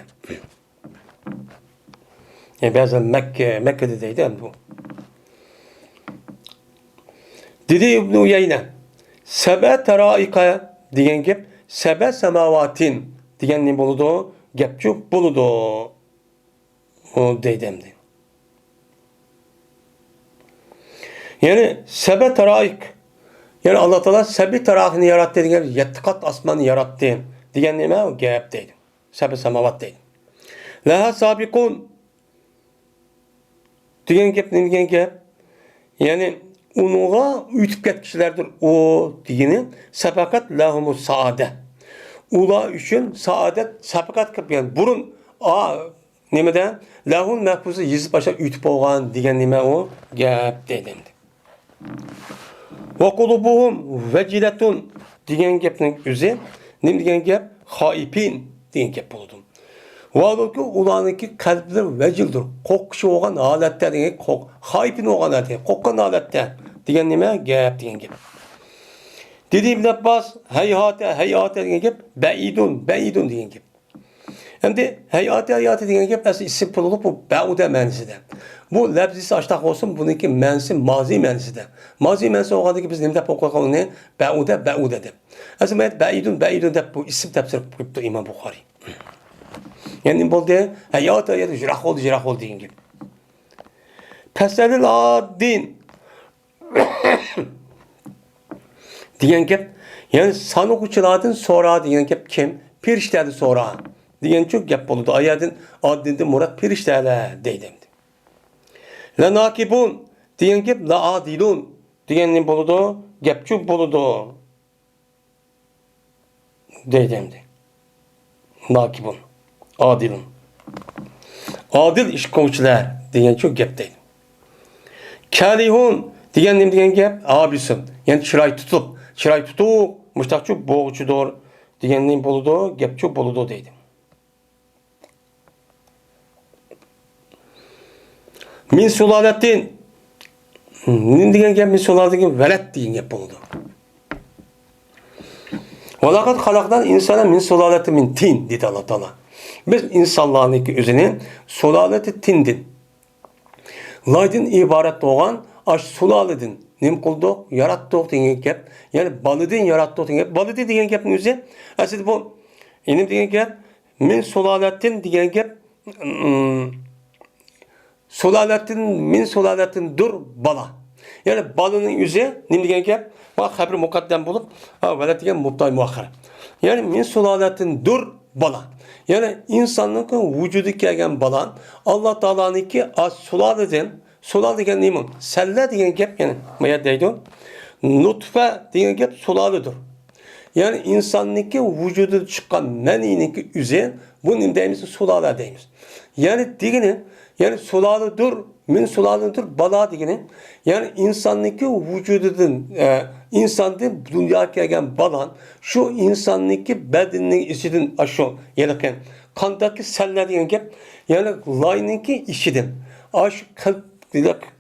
Yani bazen Mekke'de deydi hem bu. Dedi İbn-i Uyeyne sebe teraika diyen gep sebe semavatin diyen ne buludu? Gepçuk buludu. O deydi hem de. Yani sebe teraik yani Allah Teala sebi terakini yarattı diyen 7 kat asmanı yarattı diyen ne o gep deydi. Sebe semavat deydi. Leha sabikun diyen gep ne diyen gep? Yani unuğa ütüp ketkiçilerdir o diyeni sefakat lahumus saade. Ula üçün saadet sefakat kıp yani burun nemeden lahun mehfuzu yazıp başa ütüp olğan diyen neme o gep deydi. Ve kulubuhum veciletun diyen gepnin üzü ne diyen gep? Haipin diyen gep buldum. Vaadaki ulanınki kalpler vecildir. Kokşu olan alette diyen haipin olan alette. Kokkan alette diyen neme? Gep diyen gep. Dedi İbn Abbas heyate diyen gep beidun diyen gep. Hem de heyate diyen gep aslında isim olup bu ba'ude menisi bu lafzisi açtak olsun bununki mensi mazi menisi de. Mazi menisi olanda ki biz nemde pokokalım ne? Ba'ude de. Aslında beidun de bu isim tefsir yaptı İmam Bukhari. Yani bu de hayata ya da jirah oldu diyen gibi. Peselil adin diyen gibi yani sanıkçılardan sonra diyen gibi kim? Pirişlerdi sonra diyen çok gap oldu. Ayadın adinde murat pirişlerle deydim. La nakibun diyen gibi la adilun diyen ne buludu? Gapçuk buludu. Deydim. Nakibun. Adilun. Adil iş kovuçlar diyen çok gap deydim. Kalihun diyen ne diyen gap? Abisin. Yani çıray tutup müştakçuk boğucudur diyen ne buludu? Gapçuk buludu deydim. Min sulaletin Ne degan gap min so'ladagi velat degan gap bo'ldi. Valaqat xalaqdan insana min solalati min tin dedi Allah Teala. Biz insanlarniki özünü solalati tindin. Laydin ibaret doğan aş solaladin. Nim qildik? Yaratdik degan gap. Ya'ni balıdin yaratdik degan gap. Balıdi degan gapning o'zi aslida bu enim degan gap min solalatin degan gap min solalatin dur bala. Yani balının yüzü nim degan gap? Bak habri mukaddem bulup velat degan mubtay muakhir. Yani min solalatin dur bala. Yani insanlığın vücudu kelgan balan Allah Taala'nınki as sulaladan solal degan nima? Salla degan gap yani maya deydi. Nutfa degan gap solalıdır. Yani insanlığınki vücudu çıkan meniniki üze bu nim deymiz solala deymiz. Yani degeni yani solalıdır min solalıdır bala degeni yani insanlığınki vücudunun insanda dünya kelgan balan şu insanlığınki bedeninin içinden aşu yelken kandaki seller degan gap yani layninki işidim. Aş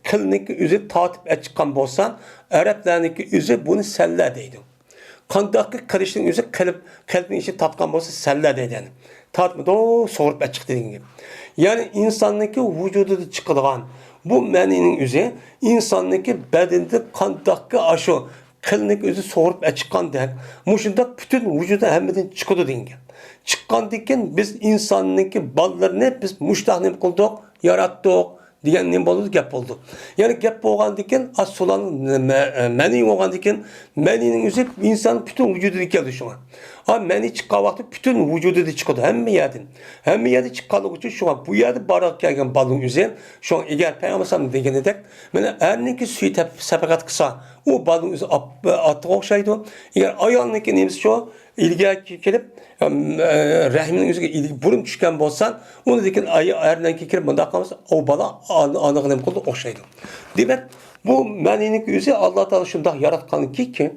kılniki üzü tatip çıkan bolsan Araplarniki üzü bunu seller deydi. Kandaki karıştığın üzü kalbin içi tatkan bolsa seller deydi. Tatmıda o soğurup çıktı dediğin gibi. Yani insanlıki vücudu çıkılan bu meninin üzü insanlıki bedende kandaki aşı kılnik üzü soğurup çıkan der. Muşunda bütün vücudu hemmeden çıkıdı dediğin gibi. Çıkan diken biz insanlıki ballarını biz muştahını kıldık, yarattık diyen ne boldu gap oldu. Yani gap bolgan diken az solan meni bolgan diken meninin üzü insan bütün vücudu geldi şuna. Ha meni çıkan vakti bütün vücudu çıkıdı hemme yerden. Hemme yerde çıkanlık için şuna bu yerde barak gelgen balın üzü şuna eğer peygamber degen edek mene erniki suyu sepekat kısa o balın üzü atı okşaydı. Eğer ayağındaki neyimiz şu ilgiye gelip rahminin üzerine burun düşken bolsan onu diken ayı erden kirip bunda kalmasa o bala anıqnem kıldı okşaydı. Demek bu meninin yüzü Allah Teala şunda yaratkan ki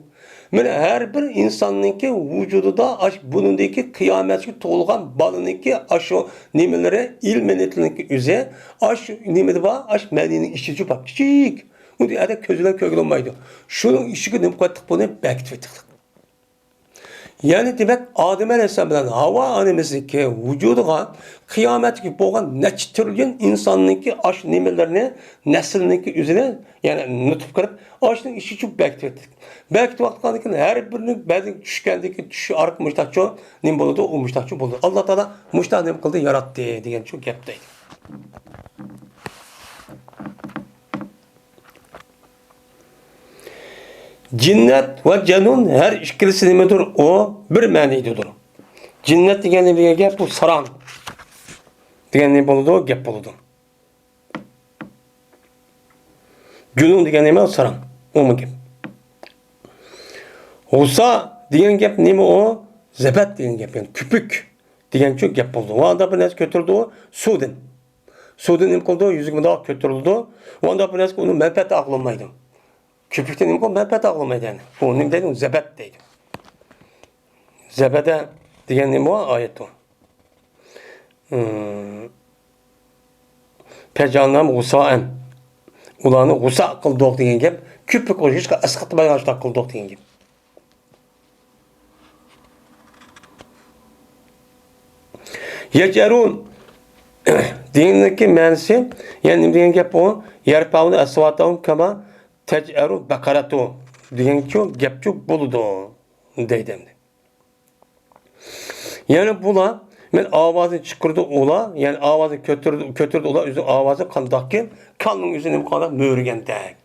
men her bir insanınki vücududa aş bunundaki kıyametçi toğulgan balınınki aşı nimelere ilmenetlinki yüzü aş nimedi var aş meninin işçi bak küçük. O diye de közülen kögül olmaydı. Şunun işi ne bu kadar bunu beklettik. Yani demek Adem Aleyhisselam'dan Hava annemizdeki vücuduga kıyametki boğan neçe trilyon insanlıki aş nimelerini neslindeki üzerine yani nutup kırıp aşının işi çok beklettik. Belki vaktindeki her birinin beden düşkendeki düşü arık müştakçı nim buludu o müştakçı buldu. Allah Teala müştak nim kıldı yarattı diyen çok gaptaydı. Cinnet ve canun her ikilisi nimedir o bir manididir. Cinnet degeni bir gap bu saran. Degeni boludu gap boludu. Cunun degeni nima saran. O mu gap. Olsa degen gap nima o? Zebat degen gap yani küpük degen çok gap boldu. O anda bir narsa götürdü o sudun. Sudun nima qildi? Yüzüme daha götürdü. O anda bir narsa onun menfaati aqlanmaydı. Köpükten nima qilib menfaat aqlamaydi yani. Bu nima deydi? Zebat deydi. Zebede degan nima oyat o? Pejanam g'usoan. Ularni g'uso qildik degan gap, köpük qo'yishga asqatmayashda qildik degan gap. Yejarun deganki ma'nosi, ya'ni nima degan gap bu? Yarpavni asvatun kama tec'eru bakaratu degan gap çok buludu deydim. Yani bula men avazı çıkırdı ola yani avazı kötürdü ola üzü avazı kandakken kalın üzerine bu kadar möğürgendek.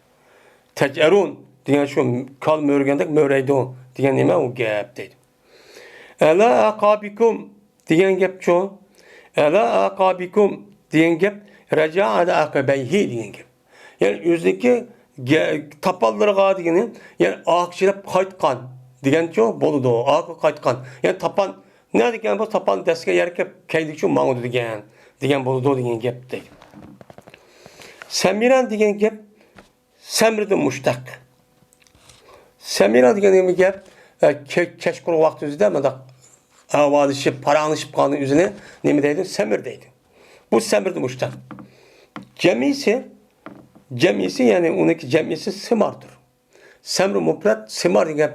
Tec'erun degan şu kal möğürgendek möğreydi o degan nima o gap deydi. Ela aqabikum degan gap şu. Ela aqabikum degan gap raca'ada aqabayhi degan gap. Yani yüzdeki tapallarga degeni yani aqchilab qaytgan degancha bo'ldi o aqi qaytgan yani tapan ne degan bu tapan dasga yarkab kaylikcha mangudi degan bo'ldi degan gap deydi. Samiran degan gap samrida mushtaq. Samira degan gap kechqurun vaqt o'zida mana avazishib paranglashib qolgan o'zini nima deydi? Samir deydi. Bu samirda mushtaq. Jamisi Cemisi yani onunki cemisi simardır. Semri mufrat simar degan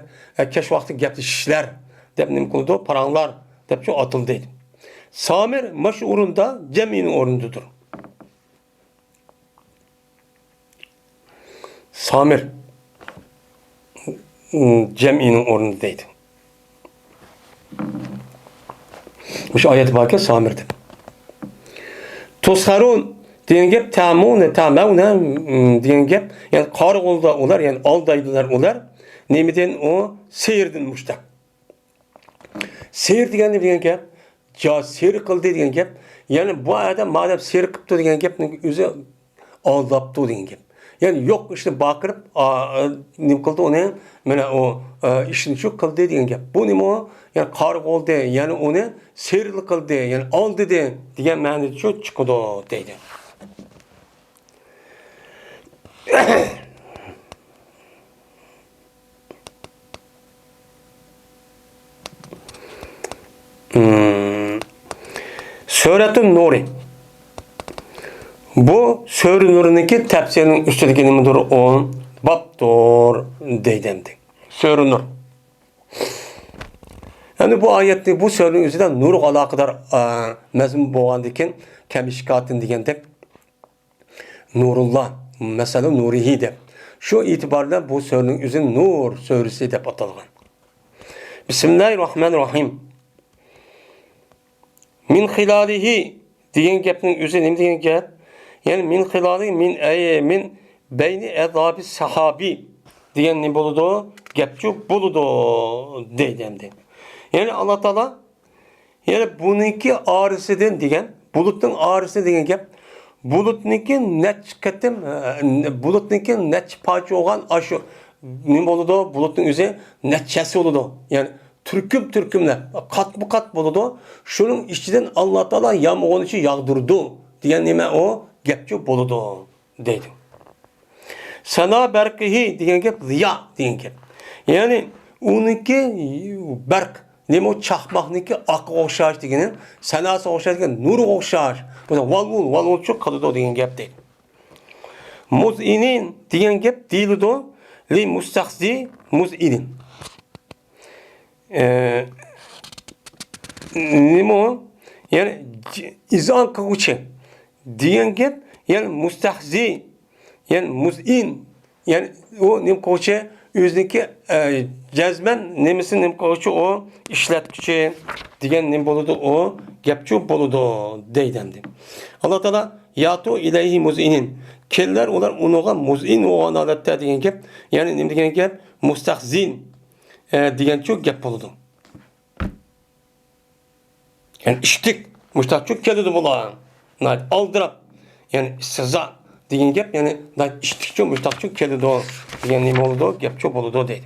keş vaqti gaplashishlар deb nima qildi? Paranglar deb shu atildıydı. Samir mash o'rinda jamini o'rnidadir. Samir jaminin o'rnidaydi. Şu ayet bakın Samir deb. Tosharun degan gap tamuna degan gap yani qarg'ulda ular yani aldaydilar ular nemidan o seyrdan mushtaq. Seyr degan gap ja seyr qildi degan gap yani bu adam madem seyr qilibdi degan gapning o'zi aldabdi degan gap. Yani yok işte bakırıp nima qildi uni mana o ishni shu qildi degan gap. Bu nima o? Yani qarg'uldi yani uni seyrli qildi yani oldi degan ma'noda shu chiqdi deydi. Suratun Nuri. Bu Sure Nur'undaki tefsirinin üstündeki nimedir? 10 babdır deydemdi. Sure Nur. Yani bu ayetli bu Sure'nin üzerinden Nur alakadar mezmun boğandikin kemişkatin degandek Nurullah mesela Nurihi deb. Şu itibarla bu Sure'nin üzerinde Nur suresi deb atalgan. Bismillahirrahmanirrahim. Min hilalihi degan gapning o'zi nima degan gap? Yani min hilali min beyni edabi sahabi degan ne bo'ladi? Gapchu bo'ladi deydimdi. Yani Allah Taala yani buniki arisidan degan bulutning arisi degan gap bulutniki nech qatim bulutniki nech parcha bo'lgan ashu nima bo'ladi? Bulutning o'zi nechasi bo'ladi? Yani türkümler kat bu kat bo'ladi. Şunun ichidan Allah Taala yağmurni yağdırdı degan nima o gapchi bo'ladi deydi. Sana berkihi degan gap ziya degan gap. Yani uniki berk nima o chaqmoqniki oqqa o'xshash degani sanasi o'xshash degan nurga o'xshash. Bu valvul chu qiladi degan gap deydi. Muzinin degan gap deyiladi li mustaqzi muzinin. Nima o? Yani izan qiluvchi degan gap yani mustahzi yani muzin yani o nima qiluvchi o'ziniki jazman nemisini nima qiluvchi o ishlatuvchi degan nima bo'ladi o gapchu bo'ladi deydi. Alloh taolo yatu ilayhi muzinin kellar ular unuga muzin bo'lgan holatda degan gap yani nima degan gap mustahzin degan çok gap bo'ladi. Yani ishtik mustahçuk keladi bular. Aldırap yani siza degan gap yani ishtikchi mustahçuk keladi degan nima bo'ladi? Gap çok bo'ladi deydi.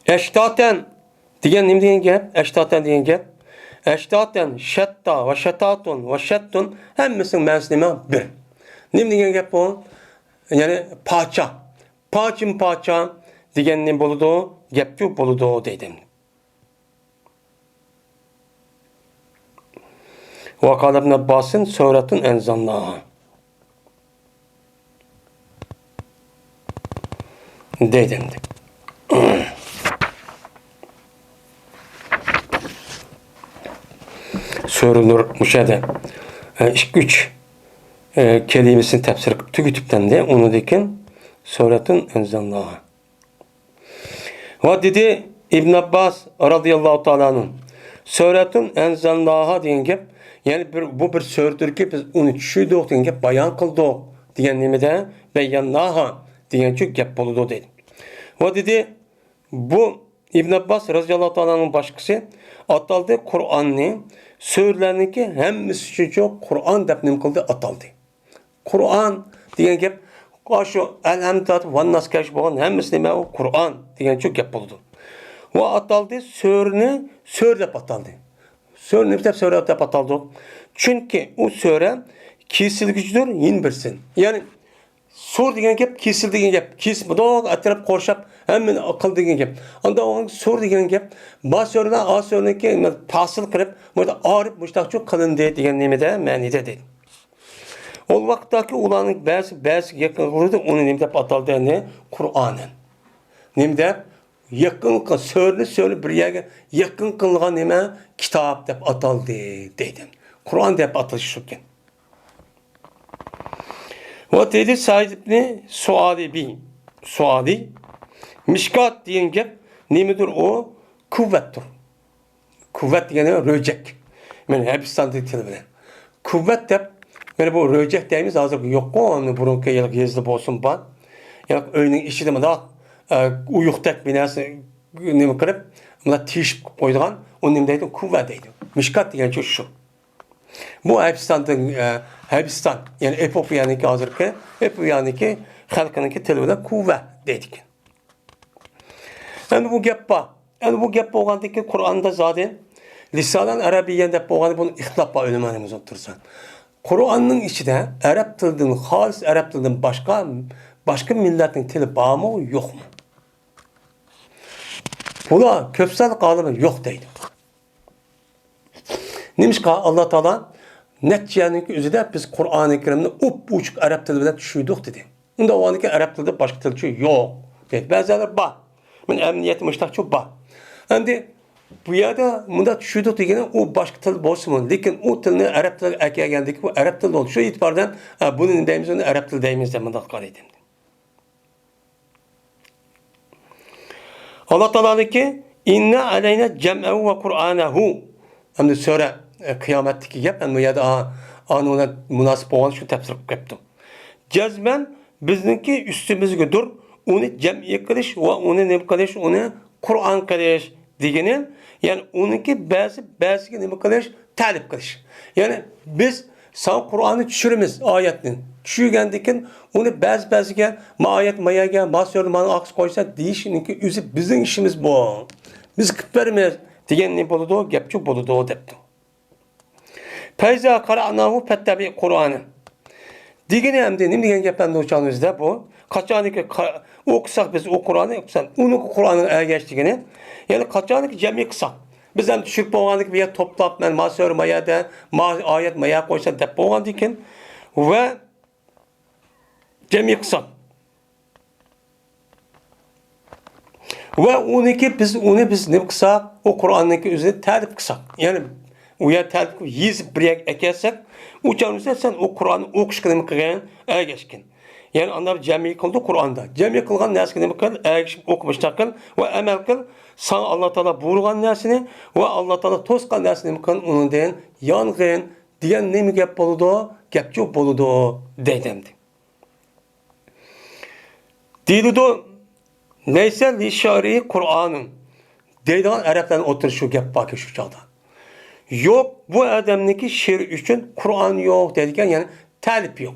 Eştaten degan nima degan gap? Eştaten degan gap. Eştaten shatta va shatatun va shattun hammasinin ma'nosi nima? Bir. Nima degan gap bu? Yani parça. Parça degan nima bo'ladi? Gapchu bo'ladi deydim. Ve qala ibn Abbas'ın suratun enzalnaha. Deydim. Sure-Nur müşahede 2-3 kelimesini tefsir qilib tugutibdan de onu dekin suratun enzalnaha. Ve dedi İbn Abbas radıyallahu ta'ala'nın suratun enzalnaha degan gap yani bu bir suredir ki biz onu tushundik degan gap bayon qildik degan nimada bayannaha degan çok gap bo'ladi dedi. Ve dedi bu İbn Abbas radıyallahu ta'ala'nın başkası ataldı Kur'an'ni surlarniki hammasi uchun çok Kur'an deb nim qildi ataldı. Kur'an degan gap şu elhamdülillah ve naskash bo'lgan hammasi nima o Kur'an degan çok gap bo'ladi. Ve ataldı surni sur deb ataldı. Sur nima deb sur deb ataldı? Çünkü o sure kesilgichdir yin birsin. Yani Sur degan gap kesil degan gap. Kesmidoq atrap qorshab hammani aql degan gap. Unda onun sur degan gap bas o'rnidan as o'rniga fasil qilib, burada arif mushtaqchu qilindi degan nimada ma'nida deydi. O vaqtdagi ularning ba'zi yaqin qildi, uni nima deb ataldi? Qur'onin. Nima deb yaqin so'rni bir yerga yaqin qilgan nima kitob deb ataldi deydi. Qur'on deb atalishi shu ekan. Va dedi sahibni suali mishkat degan gap nimadir o? Kuvvetdir. Kuvvet degani ro'jak. Mana Habistonda til bilan. Kuvvet deb mana bu ro'jak deymiz, hozir yo'q-ku, uni burungi yilgi yezdi bo'lsin bor. Yani uyning ichida bundoq uyuqdak binasi nima qilib, buni teshib qo'ygan, uni nima deydi? Kuvvet deydi. Mishkat degan shu. Bu Habiston, yani Epopiyaniki hozirgi, Epopiyaniki xalqiniki tili bilan kuvvet deydik. Yani bu gap bor. Yani bu gap bo'lgandan keyin Qur'onda zaten lisanan arabiyyan deb bo'lganda buni ixtilof bor o'limalarimiz o'tirsan. Qur'onning ichida arab tilidan, xolis arab tilidan başka milletning tili bormi, yo'qmi? Bular ko'p sonli olimlar yo'q deydi. Nimishqa Alloh taolo natijaning o'zida biz Qur'oni Karimni up-uchuq arab tili bilan tushundik dedi. Unda o'niki arab tilida boshqa tilchi yo'q deydi. Ba'zilar bor. Men amniyati mushtaqchu bor. Endi bu yerda bunda tushundik degani u boshqa til bo'lsin, lekin u tilni arab tiliga akagandiki bu arab tili bo'ldi. Shu e'tibordan buni deymiz, uni arab tili deymiz deb bunday qaraydi. Allah Teala'nınki inna aleyna cem'ehu ve Kur'anehu. Hem de sonra kıyametteki gap, ben bu yerde ona münasip olan şu tefsir yaptım. Cezmen bizninki üstümüzgedir. Onu cem'i kılış ve onu ne kılış, onu Kur'an kılış degeni. Yani onunki bazı ne kılış, talip kılış. Yani biz san Kur'an'ı düşürümüz ayetinin. Düşürgendikin onu bazıga ayet mayaga masör mana aks koysa deyişinki üzü bizim işimiz bu. Biz qilib beramiz degan ne bo'ladi, gapchi bo'ladi debdi. Fayza qara'nahu fattabi Qur'oni. Degani hamda nima degan gaplarni o'chamizda bu? Qachoniki o'qisak biz o Qur'onni o'qisak, uni Qur'onning ergashligini, ya'ni qachoniki jami qilsak biz ham tushirib bo'lgandik bu yer to'plab men masör mayada oyat maya qo'ysa deb bo'lgandikin va jami qilsak ve onu biz ne kısak, o Kur'an'daki üzerine terif kısak. Yani o yer terif yiyip bir yer ekersek, uçağımızda sen o Kur'an'ı okuşkanı kıran ergeçkin. Yani onlar cemi kıldı Kur'an'da. Cemi kılgan nersini mi kıl, ergeçip okumuşlar kıl ve emel kıl. Sana Allah Teala buyurgan nersini ve Allah Teala toskan nersini mi kıl, onun deyin yangın diyen ne mi gap boludu, gap çok boludu deydemdi. Diludu neyse li şari Kur'an'ın deydiğin Arapların oturuşu gap bakı şu çağda. Yok bu adamdaki şiir için Kur'an yok dedikken yani talip yok.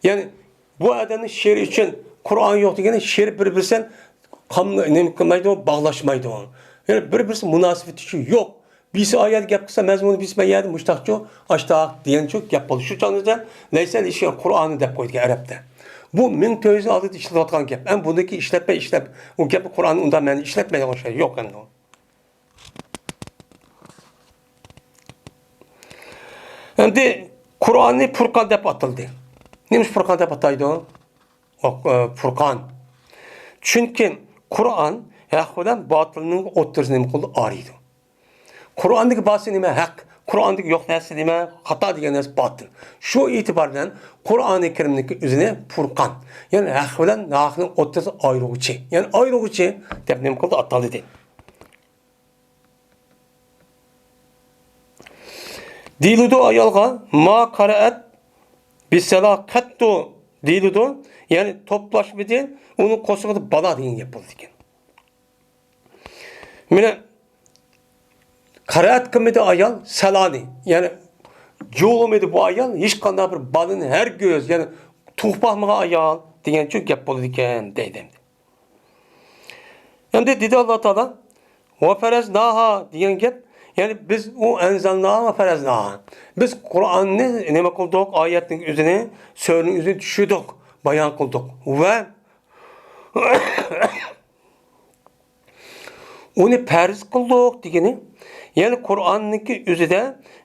Yani bu adamın şiir için Kur'an yok dedikken şiir birbirsen bağlaşmaydı o. Yani birbirisi münasebeti yok. Birisi ayet gap kısa mezmunu birisi yerde müştakçı açtağ diyen çok gap olur. Şu çağda neyse li şiir Kur'an'ı dep koydu Arap'ta. Bu 1906'da işletilen gap. Ben bundaki işletme o gapı Kur'an'ın ondan ben işletmeye şey yok yani o. Şimdi Kur'an'ı Furkan dep atıldı. Neymiş Furkan dep ataydı o? Furkan. Çünkü Kur'an hakikaten batılının otursunu kıldı arıydı. Kur'an'daki bahsi nime hak. Kur'an'daki yok neresi deme, hata diyen neresi batıl. Şu itibardan Kur'an-ı Kerim'deki üzerine Furkan. Yani hak bilen hakkın ortası ayrılıcı. Yani ayrılıcı tepnem kıldı atalı değil. Diludu ayalga ma karaat bisela kattu diludu yani toplaşma değil, onun kosuğu bana deyin yapıldı diken. Mine Karaat kımıdı ayal selani. Yani yolumuydu bu ayal. Hiç kandan bir balın her göz. Yani tuhbahmağa ayal. Diyen çok yap bolu diken deydim. Hem de dedi Allah Teala ve fereznaha diyen gap. Yani biz o enzalnaha ve fereznaha. Biz Kur'an'ı ne kıldık ayetin üzerine, söylenin üzerine düşürdük. bayon qildik va uni farz qildik degani, ya'ni Qur'onniki o'zida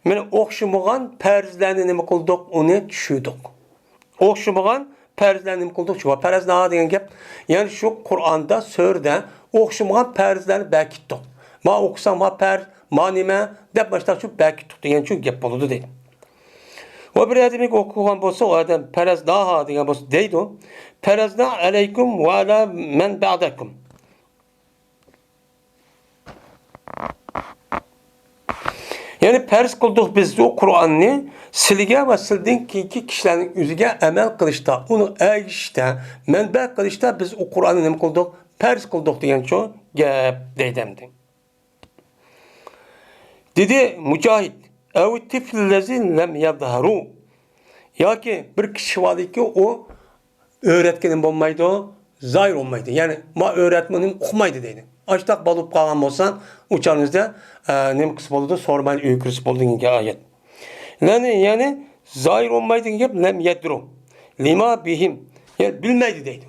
mana o'xshamagan farzlarni nima qildik, uni tushundik. O'xshamagan farzlarni nima qildik? Shu farz degan gap, ya'ni shu Qur'onda so'rda o'xshamagan farzlarni bekitdik. Ma o'qisam ma farz, ma nima deb boshqa shu bekitdik degan shu gap bo'ladi deydi. Va bir adamga o'qigan bo'lsa, o adam farz degan bo'lsa deydi, farazna alaykum va ala man ba'dakum. Yani farz qildik biz o Qur'onni sizga va sizdan keyingi kishilarning o'ziga amal qilishda, uni ayishda, manba qilishda biz o Qur'onni nima qildik? Farz qildik degan shu gap deydimdi. Dedi Mujohid, "Aw tifllazi lam yadharu." Yoki bir kishi borki, o öğretkenim bo'lmaydi, zoir olmaydi. Yani ma öğretmenim o'qimaydi deydi. Açtaq bo'lib qolgan bo'lsan, uçağınızda nima qilib bo'ldi? Sormay uy kirib bo'ldi degan oyat. Yani zoir olmaydi degan gap lam yadru. Lima bihim. Yani bilmaydi deydi.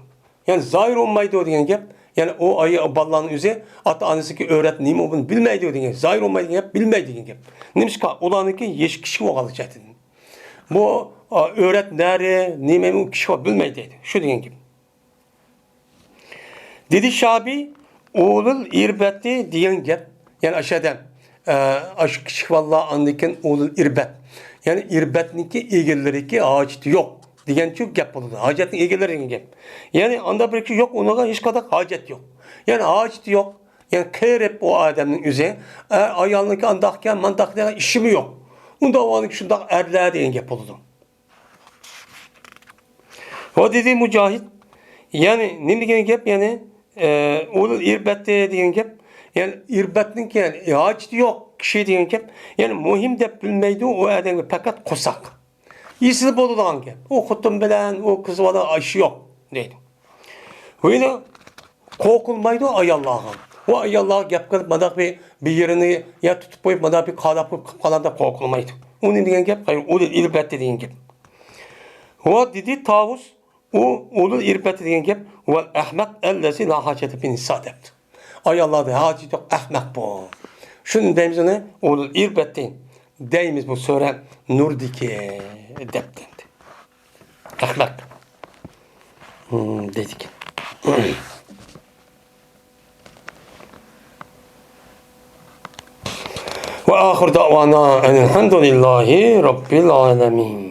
Yani zoir olmaydi degan gap, yani o ayı ballanın o'zi ota-onasiga öğret nima bunu bilmaydi degan. Zoir olmaydi degan gap bilmaydi degan gap. Nimishqa ularniki yesh kishi o'g'alchadi. Bu öğret nere, nima u kishi bilmaydi deydi. Shu degan gap. Dedi Şabi, oğlul irbeti diyen gap, yani aşağıdan aşk kişi vallahi andiken oğlul irbet. Yani irbetniki egelleri ki haceti yok diyen çok gap oldu. Hacetin egelleri diyen gap. Yani anda bir şey yok, ona hiç kadar hacet yok. Yani haceti yok. Yani kırıp o adamın üzerine ayağındaki andakken mandakken işimi yok. Onda o anlık şundan erler diyen gap oldu. O dedi Mücahit, yani ne diyen gap yani oğlul irbette diyen gap, yani irbetnin ki yani haceti yok kişi diyen gap, yani muhim de bilmeydi o adamı fakat kosak. İyisi boludan gap. O kutun bilen o kız valla aşı yok deydi. Öyle korkulmaydı ayallah'a. O ayallah'a gap kılıp madak bir yerini ya tutup koyup madak bir kalap kalan da korkulmaydı. Onun diyen gap, hayır oğlul irbette diyen gap. O dedi Tavus, o oğlul irbette diyen gap, vel ahmak ellezi la hacete bin sadepti. Ay Allah da hacet yok, ahmak bu. Şunun deyimiz ne? Oğlul irbette deyimiz bu sören nurdiki deptendi. Ahmak. Dedik. Ve ahir davana elhamdülillahi rabbil alemin.